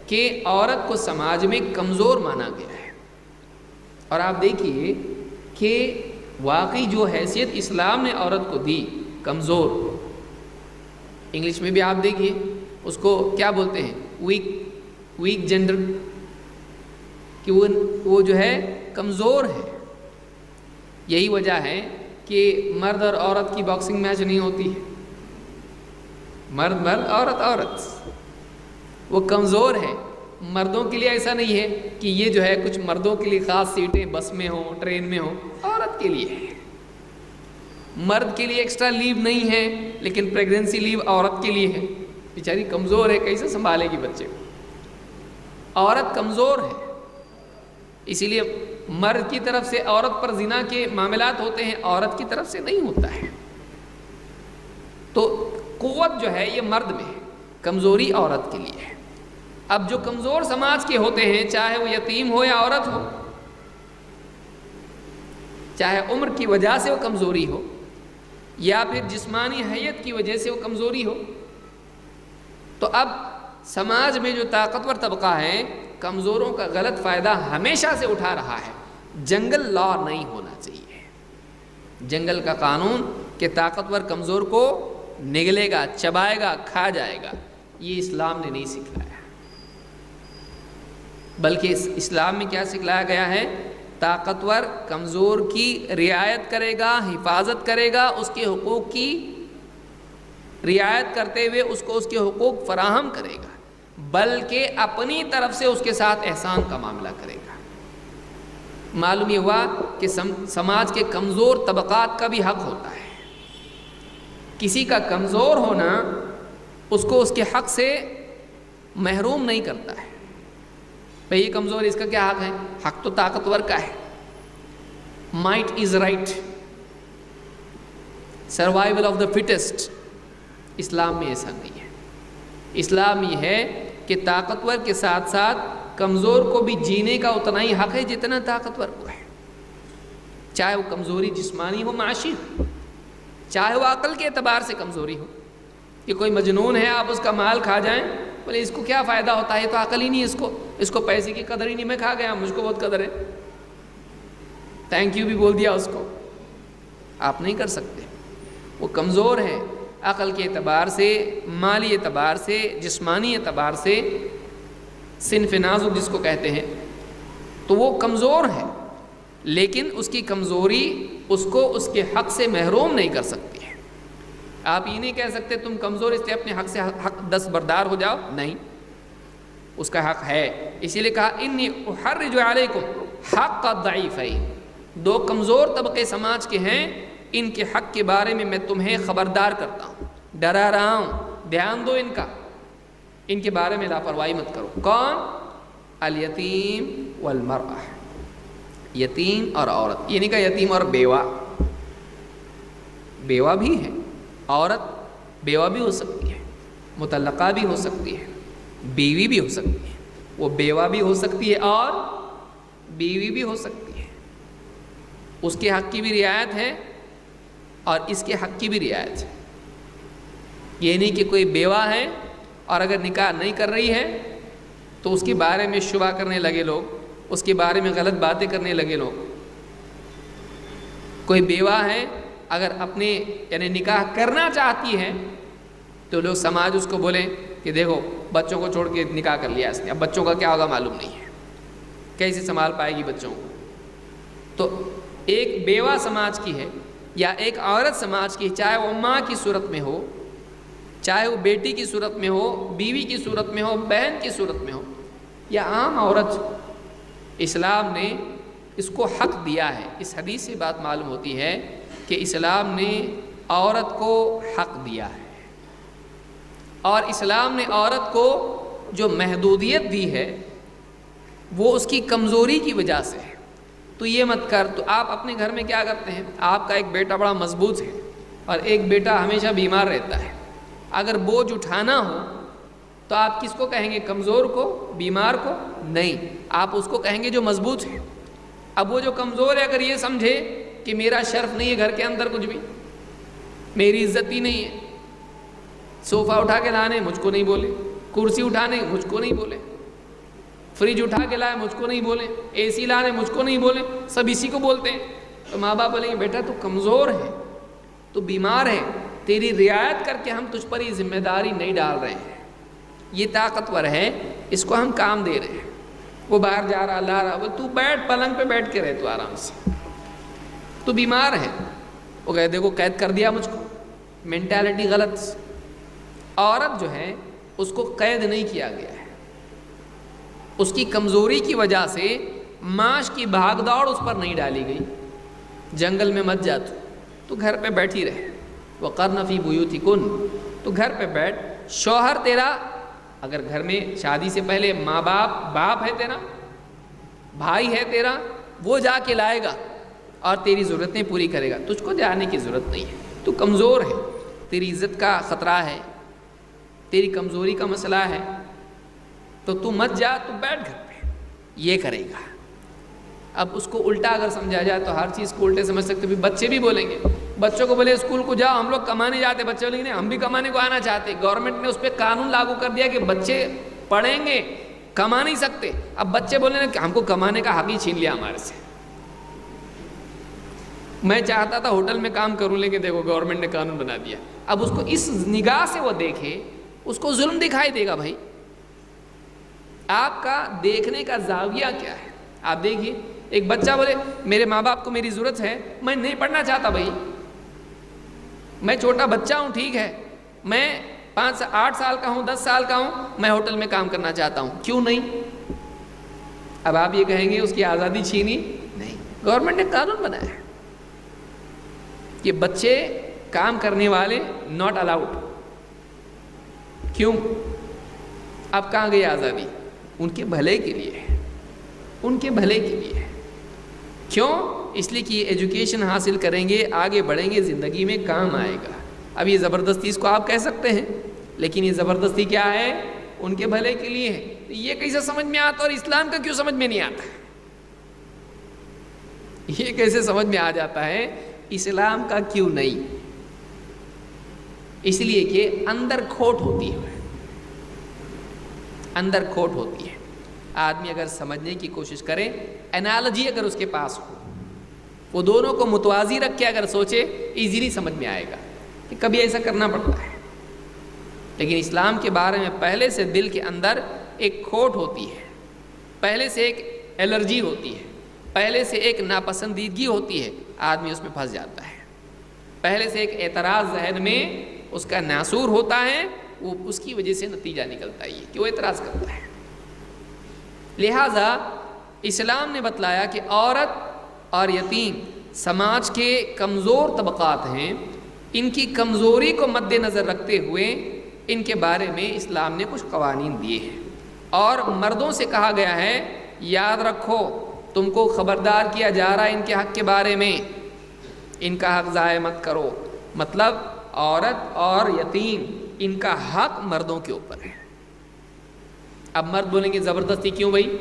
Speaker 1: کہ عورت کو سماج میں کمزور مانا گیا ہے، اور آپ دیکھیے کہ واقعی جو حیثیت اسلام نے عورت کو دی، کمزور، انگلش میں بھی آپ دیکھیے اس کو کیا بولتے ہیں، ویک جینڈر، کہ وہ جو ہے کمزور ہے۔ یہی وجہ ہے کہ مرد اور عورت کی باکسنگ میچ نہیں ہوتی ہے، مرد مرد، عورت عورت، وہ کمزور ہے۔ مردوں کے لیے ایسا نہیں ہے کہ یہ جو ہے کچھ مردوں کے لیے خاص سیٹیں بس میں ہوں، ٹرین میں ہوں، عورت کے لیے ہے۔ مرد کے لیے ایکسٹرا لیو نہیں ہے، لیکن پریگننسی لیو عورت کے لیے ہے۔ بیچاری کمزور ہے، کیسے سنبھالے گی بچے کو؟ عورت کمزور ہے، اسی لیے مرد کی طرف سے عورت پر زنا کے معاملات ہوتے ہیں، عورت کی طرف سے نہیں ہوتا ہے۔ تو قوت جو ہے یہ مرد میں ہے، کمزوری عورت کے لیے ہے۔ اب جو کمزور سماج کے ہوتے ہیں، چاہے وہ یتیم ہو یا عورت ہو، چاہے عمر کی وجہ سے وہ کمزوری ہو یا پھر جسمانی حیت کی وجہ سے وہ کمزوری ہو، تو اب سماج میں جو طاقتور طبقہ ہے کمزوروں کا غلط فائدہ ہمیشہ سے اٹھا رہا ہے۔ جنگل لا نہیں ہونا چاہیے، جنگل کا قانون کہ طاقتور کمزور کو نگلے گا، چبائے گا، کھا جائے گا، یہ اسلام نے نہیں سکھلایا، بلکہ اسلام میں کیا سکھلایا گیا ہے؟ طاقتور کمزور کی رعایت کرے گا، حفاظت کرے گا، اس کے حقوق کی رعایت کرتے ہوئے اس کو اس کے حقوق فراہم کرے گا، بلکہ اپنی طرف سے اس کے ساتھ احسان کا معاملہ کرے گا۔ معلوم یہ ہوا کہ سماج کے کمزور طبقات کا بھی حق ہوتا ہے، کسی کا کمزور ہونا اس کو اس کے حق سے محروم نہیں کرتا ہے۔ بھئی یہ کمزور، اس کا کیا حق ہے؟ حق تو طاقتور کا ہے۔ Might is right, survival of the fittest. اسلام میں ایسا نہیں ہے۔ اسلام یہ ہے کہ طاقتور کے ساتھ ساتھ کمزور کو بھی جینے کا اتنا ہی حق ہے جتنا طاقتور کو ہے، چاہے وہ کمزوری جسمانی ہو، معاشی ہو، چاہے وہ عقل کے اعتبار سے کمزوری ہو۔ کہ کوئی مجنون ہے، آپ اس کا مال کھا جائیں، بولے اس کو کیا فائدہ ہوتا ہے، یہ تو عقل ہی نہیں، اس کو پیسے کی قدر ہی نہیں، میں کھا گیا، مجھ کو بہت قدر ہے، تھینک یو بھی بول دیا اس کو، آپ نہیں کر سکتے۔ وہ کمزور ہے عقل کے اعتبار سے، مالی اعتبار سے، جسمانی اعتبار سے، صنف نازک جس کو کہتے ہیں، تو وہ کمزور ہے، لیکن اس کی کمزوری اس کو اس کے حق سے محروم نہیں کر سکتی ہے۔ آپ یہ نہیں کہہ سکتے تم کمزور اس لیے اپنے حق سے حق دستبردار ہو جاؤ، نہیں، اس کا حق ہے۔ اسی لیے کہا انی احرج علیکم حق الضعیفین، دو کمزور طبقے سماج کے ہیں، ان کے حق کے بارے میں میں تمہیں خبردار کرتا ہوں، ڈرا رہا ہوں، دھیان دو ان کا، ان کے بارے میں لاپرواہی مت کرو۔ کون؟ الیتیم والمرأہ، یتیم اور عورت، یہ نہیں کہا یتیم اور بیوہ، بیوہ بھی ہے، عورت بیوہ بھی ہو سکتی ہے، مطلقہ بھی ہو سکتی ہے، بیوی بھی ہو سکتی ہے، وہ بیوہ بھی ہو سکتی ہے اور بیوی بھی ہو سکتی ہے، اس کے حق کی بھی رعایت ہے اور اس کے حق کی بھی رعایت ہے۔ یہ نہیں کہ کوئی بیوہ ہے اور اگر نکاح نہیں کر رہی ہے تو اس کے بارے میں شبہ کرنے لگے لوگ، اس کے بارے میں غلط باتیں کرنے لگے لوگ۔ کوئی بیوہ ہے اگر اپنے یعنی نکاح کرنا چاہتی ہے تو لوگ سماج اس کو بولیں کہ دیکھو بچوں کو چھوڑ کے نکاح کر لیا اس نے، اب بچوں کا کیا ہوگا معلوم نہیں ہے، کیسے سنبھال پائے گی بچوں کو۔ تو ایک بیوہ سماج کی ہے یا ایک عورت سماج کی، چاہے وہ ماں کی صورت میں ہو، چاہے وہ بیٹی کی صورت میں ہو، بیوی کی صورت میں ہو، بہن کی صورت میں ہو، یا عام عورت، اسلام نے اس کو حق دیا ہے۔ اس حدیث سے بات معلوم ہوتی ہے کہ اسلام نے عورت کو حق دیا ہے، اور اسلام نے عورت کو جو محدودیت دی ہے وہ اس کی کمزوری کی وجہ سے ہے۔ تو یہ مت کر، تو آپ اپنے گھر میں کیا کرتے ہیں، آپ کا ایک بیٹا بڑا مضبوط ہے اور ایک بیٹا ہمیشہ بیمار رہتا ہے، اگر بوجھ اٹھانا ہو تو آپ کس کو کہیں گے، کمزور کو، بیمار کو؟ نہیں، آپ اس کو کہیں گے جو مضبوط ہے۔ اب وہ جو کمزور ہے اگر یہ سمجھے کہ میرا شرف نہیں ہے گھر کے اندر کچھ بھی، میری عزت ہی نہیں ہے، صوفہ اٹھا کے لانے مجھ کو نہیں بولے، کرسی اٹھانے مجھ کو نہیں بولے، فریج اٹھا کے لائے مجھ کو نہیں بولے، اے سی لانے مجھ کو نہیں بولے، سب اسی کو بولتے ہیں، تو ماں باپ بولیں گے بیٹا تو کمزور ہے، تو بیمار ہے، تیری رعایت کر کے ہم تجھ پر یہ ذمہ داری نہیں ڈال رہے ہیں، یہ طاقتور ہے، اس کو ہم کام دے رہے ہیں، وہ باہر جا رہا لا رہا، تو بیٹھ پلنگ پہ بیٹھ کے رہ، تو آرام سے، تو بیمار ہے، وہ کہے دیکھو قید کر دیا مجھ کو، مینٹالٹی غلط۔ عورت جو ہے اس کو قید نہیں کیا گیا ہے، اس کی کمزوری کی وجہ سے معاش کی بھاگ دوڑ اس پر نہیں ڈالی گئی، جنگل میں مت جا تو گھر پہ بیٹھی رہے، وقرن فی بیوتکن، تو گھر پہ بیٹھ، شوہر تیرا اگر گھر میں شادی سے پہلے ماں باپ ہے تیرا، بھائی ہے تیرا، وہ جا کے لائے گا اور تیری ضرورتیں پوری کرے گا، تجھ کو جانے کی ضرورت نہیں ہے، تو کمزور ہے، تیری عزت کا خطرہ ہے، تیری کمزوری کا مسئلہ ہے، تو مت جا، تو بیٹھ گھر پہ، یہ کرے گا۔ اب اس کو الٹا اگر سمجھا جائے تو ہر چیز کو الٹے سمجھ سکتے، بھی بچے بھی بولیں گے، بچوں کو بولے اسکول کو جاؤ، ہم لوگ کمانے جاتے، بچے بولیں گے ہم بھی کمانے کو آنا چاہتے، گورنمنٹ نے اس پہ قانون لاگو کر دیا کہ بچے پڑھیں گے، کما نہیں سکتے، اب بچے بولیں کہ ہم کو کمانے کا حق ہی چھین لیا ہمارے سے، میں چاہتا تھا ہوٹل میں کام کروں، لیکن دیکھو گورنمنٹ نے قانون بنا دیا. اب اس کو اس نگاہ سے وہ دیکھے، اس کو ظلم دکھائی دے گا. بھائی آپ کا دیکھنے کا زاویہ کیا ہے؟ آپ دیکھیے ایک بچہ بولے میرے ماں باپ کو میری ضرورت ہے، میں نہیں پڑھنا چاہتا. بھائی میں چھوٹا بچہ ہوں، ٹھیک ہے، میں 8 سال کا ہوں، 10 سال کا ہوں، میں ہوٹل میں کام کرنا چاہتا ہوں، کیوں نہیں؟ اب آپ یہ کہیں گے اس کی آزادی چھینی؟ نہیں، گورنمنٹ نے قانون بنایا ہے کہ بچے کام کرنے والے ناٹ الاؤڈ. کیوں؟ اب کہاں گئی آزادی؟ ان کے بھلے کے لیے، ان کے بھلے کے لیے. کیوں؟ اس لیے کہ یہ ایجوکیشن حاصل کریں گے، آگے بڑھیں گے، زندگی میں کام آئے گا. اب یہ زبردستی اس کو آپ کہہ سکتے ہیں، لیکن یہ زبردستی کیا ہے؟ ان کے بھلے کے لیے ہے. یہ کیسے سمجھ میں آتا اور اسلام کا کیوں سمجھ میں نہیں آتا؟ یہ کیسے سمجھ میں آ جاتا ہے؟ اسلام کا کیوں نہیں؟ اس لیے کہ اندر کھوٹ ہوتی ہے، اندر کھوٹ ہوتی ہے. آدمی اگر سمجھنے کی کوشش کرے، انالوجی اگر اس کے پاس ہو، وہ دونوں کو متوازی رکھ کے اگر سوچے، ایزیلی سمجھ میں آئے گا کہ کبھی ایسا کرنا پڑتا ہے. لیکن اسلام کے بارے میں پہلے سے دل کے اندر ایک کھوٹ ہوتی ہے، پہلے سے ایک الرجی ہوتی ہے، پہلے سے ایک ناپسندیدگی ہوتی ہے. آدمی اس میں پھنس جاتا ہے. پہلے سے ایک اعتراض ذہن میں اس کا ناسور ہوتا ہے، وہ اس کی وجہ سے نتیجہ نکلتا ہے کہ وہ اعتراض کرتا ہے. لہٰذا اسلام نے بتلایا کہ عورت اور یتیم سماج کے کمزور طبقات ہیں. ان کی کمزوری کو مد نظر رکھتے ہوئے ان کے بارے میں اسلام نے کچھ قوانین دیے ہیں. اور مردوں سے کہا گیا ہے یاد رکھو تم کو خبردار کیا جا رہا ہے ان کے حق کے بارے میں، ان کا حق ضائع مت کرو. مطلب عورت اور یتیم ان کا حق مردوں کے اوپر ہے. اب مرد بولیں گے زبردستی کیوں بھائی؟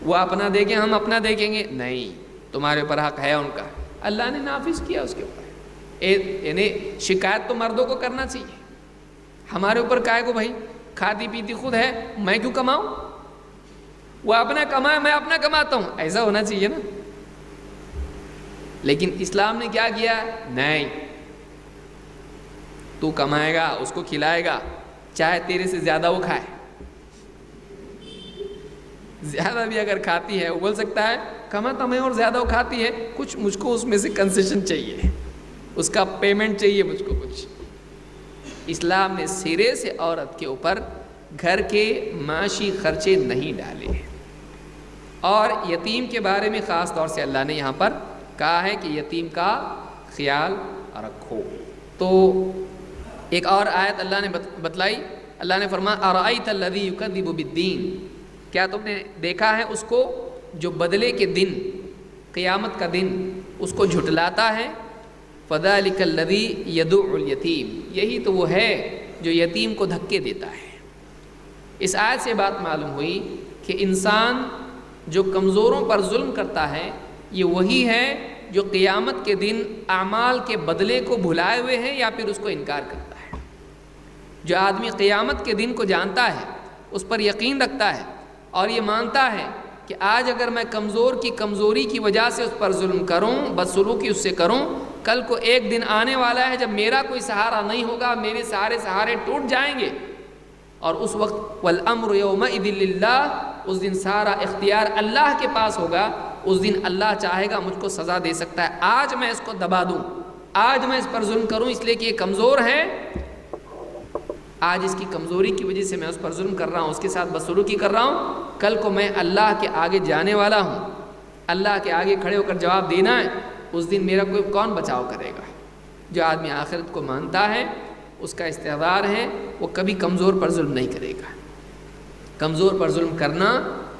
Speaker 1: وہ اپنا دیکھیں ہم اپنا دیکھیں گے؟ نہیں، تمہارے اوپر حق ہے ان کا، اللہ نے نافذ کیا اس کے اوپر. یعنی شکایت تو مردوں کو کرنا چاہیے، ہمارے اوپر کائے کو بھائی؟ کھاتی پیتی خود ہے، میں کیوں کماؤں؟ وہ اپنا کمائے، میں اپنا کماتا ہوں، ایسا ہونا چاہیے نا. لیکن اسلام نے کیا کیا؟ نہیں، تو کمائے گا، اس کو کھلائے گا، چاہے تیرے سے زیادہ وہ کھائے. زیادہ بھی اگر کھاتی ہے وہ بول سکتا ہے کماتا میں اور زیادہ وہ کھاتی ہے، کچھ مجھ کو اس میں سے کنسیشن چاہیے، اس کا پیمنٹ چاہیے مجھ کو کچھ. اسلام نے سرے سے عورت کے اوپر گھر کے معاشی خرچے نہیں ڈالے. اور یتیم کے بارے میں خاص طور سے اللہ نے یہاں پر کہا ہے کہ یتیم کا خیال رکھو. تو ایک اور آیت اللہ نے بتلائی، اللہ نے فرمایا ارأیت الذی یکذب بالدین، کیا تم نے دیکھا ہے اس کو جو بدلے کے دن، قیامت کا دن اس کو جھٹلاتا ہے. فذلک الذی یدع الیتیم، یہی تو وہ ہے جو یتیم کو دھکے دیتا ہے. اس آیت سے بات معلوم ہوئی کہ انسان جو کمزوروں پر ظلم کرتا ہے یہ وہی ہے جو قیامت کے دن اعمال کے بدلے کو بھلائے ہوئے ہے یا پھر اس کو انکار کرتا ہے. جو آدمی قیامت کے دن کو جانتا ہے، اس پر یقین رکھتا ہے اور یہ مانتا ہے کہ آج اگر میں کمزور کی کمزوری کی وجہ سے اس پر ظلم کروں، بدسلوکی اس سے کروں، کل کو ایک دن آنے والا ہے جب میرا کوئی سہارا نہیں ہوگا، میرے سہارے ٹوٹ جائیں گے، اور اس وقت والامر یومئذ للہ، اس دن سارا اختیار اللہ کے پاس ہوگا. اس دن اللہ چاہے گا مجھ کو سزا دے سکتا ہے، آج میں اس کو دبا دوں، آج میں اس پر ظلم کروں اس لیے کہ یہ کمزور ہے، آج اس کی کمزوری کی وجہ سے میں اس پر ظلم کر رہا ہوں، اس کے ساتھ بدسلوکی کر رہا ہوں، کل کو میں اللہ کے آگے جانے والا ہوں، اللہ کے آگے کھڑے ہو کر جواب دینا ہے. اس دن میرا کوئی کون بچاؤ کرے گا؟ جو آدمی آخرت کو مانتا ہے، اس کا استعداد ہے، وہ کبھی کمزور پر ظلم نہیں کرے گا. کمزور پر ظلم کرنا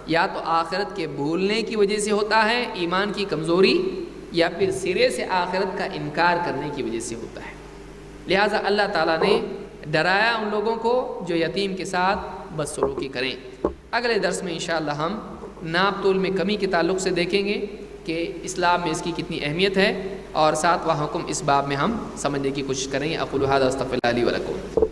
Speaker 1: یا تو آخرت کے بھولنے کی وجہ سے ہوتا ہے، ایمان کی کمزوری، یا پھر سرے سے آخرت کا انکار کرنے کی وجہ سے ہوتا ہے. لہٰذا اللہ تعالیٰ نے ڈرایا ان لوگوں کو جو یتیم کے ساتھ بدسلوکی کریں. اگلے درس میں انشاءاللہ ہم ناپ تول میں کمی کے تعلق سے دیکھیں گے کہ اسلام میں اس کی کتنی اہمیت ہے، اور 7واں حکم اس باب میں ہم سمجھنے کی کوشش کریں گے. اقول ھذا واستغفر اللہ لی ولکم.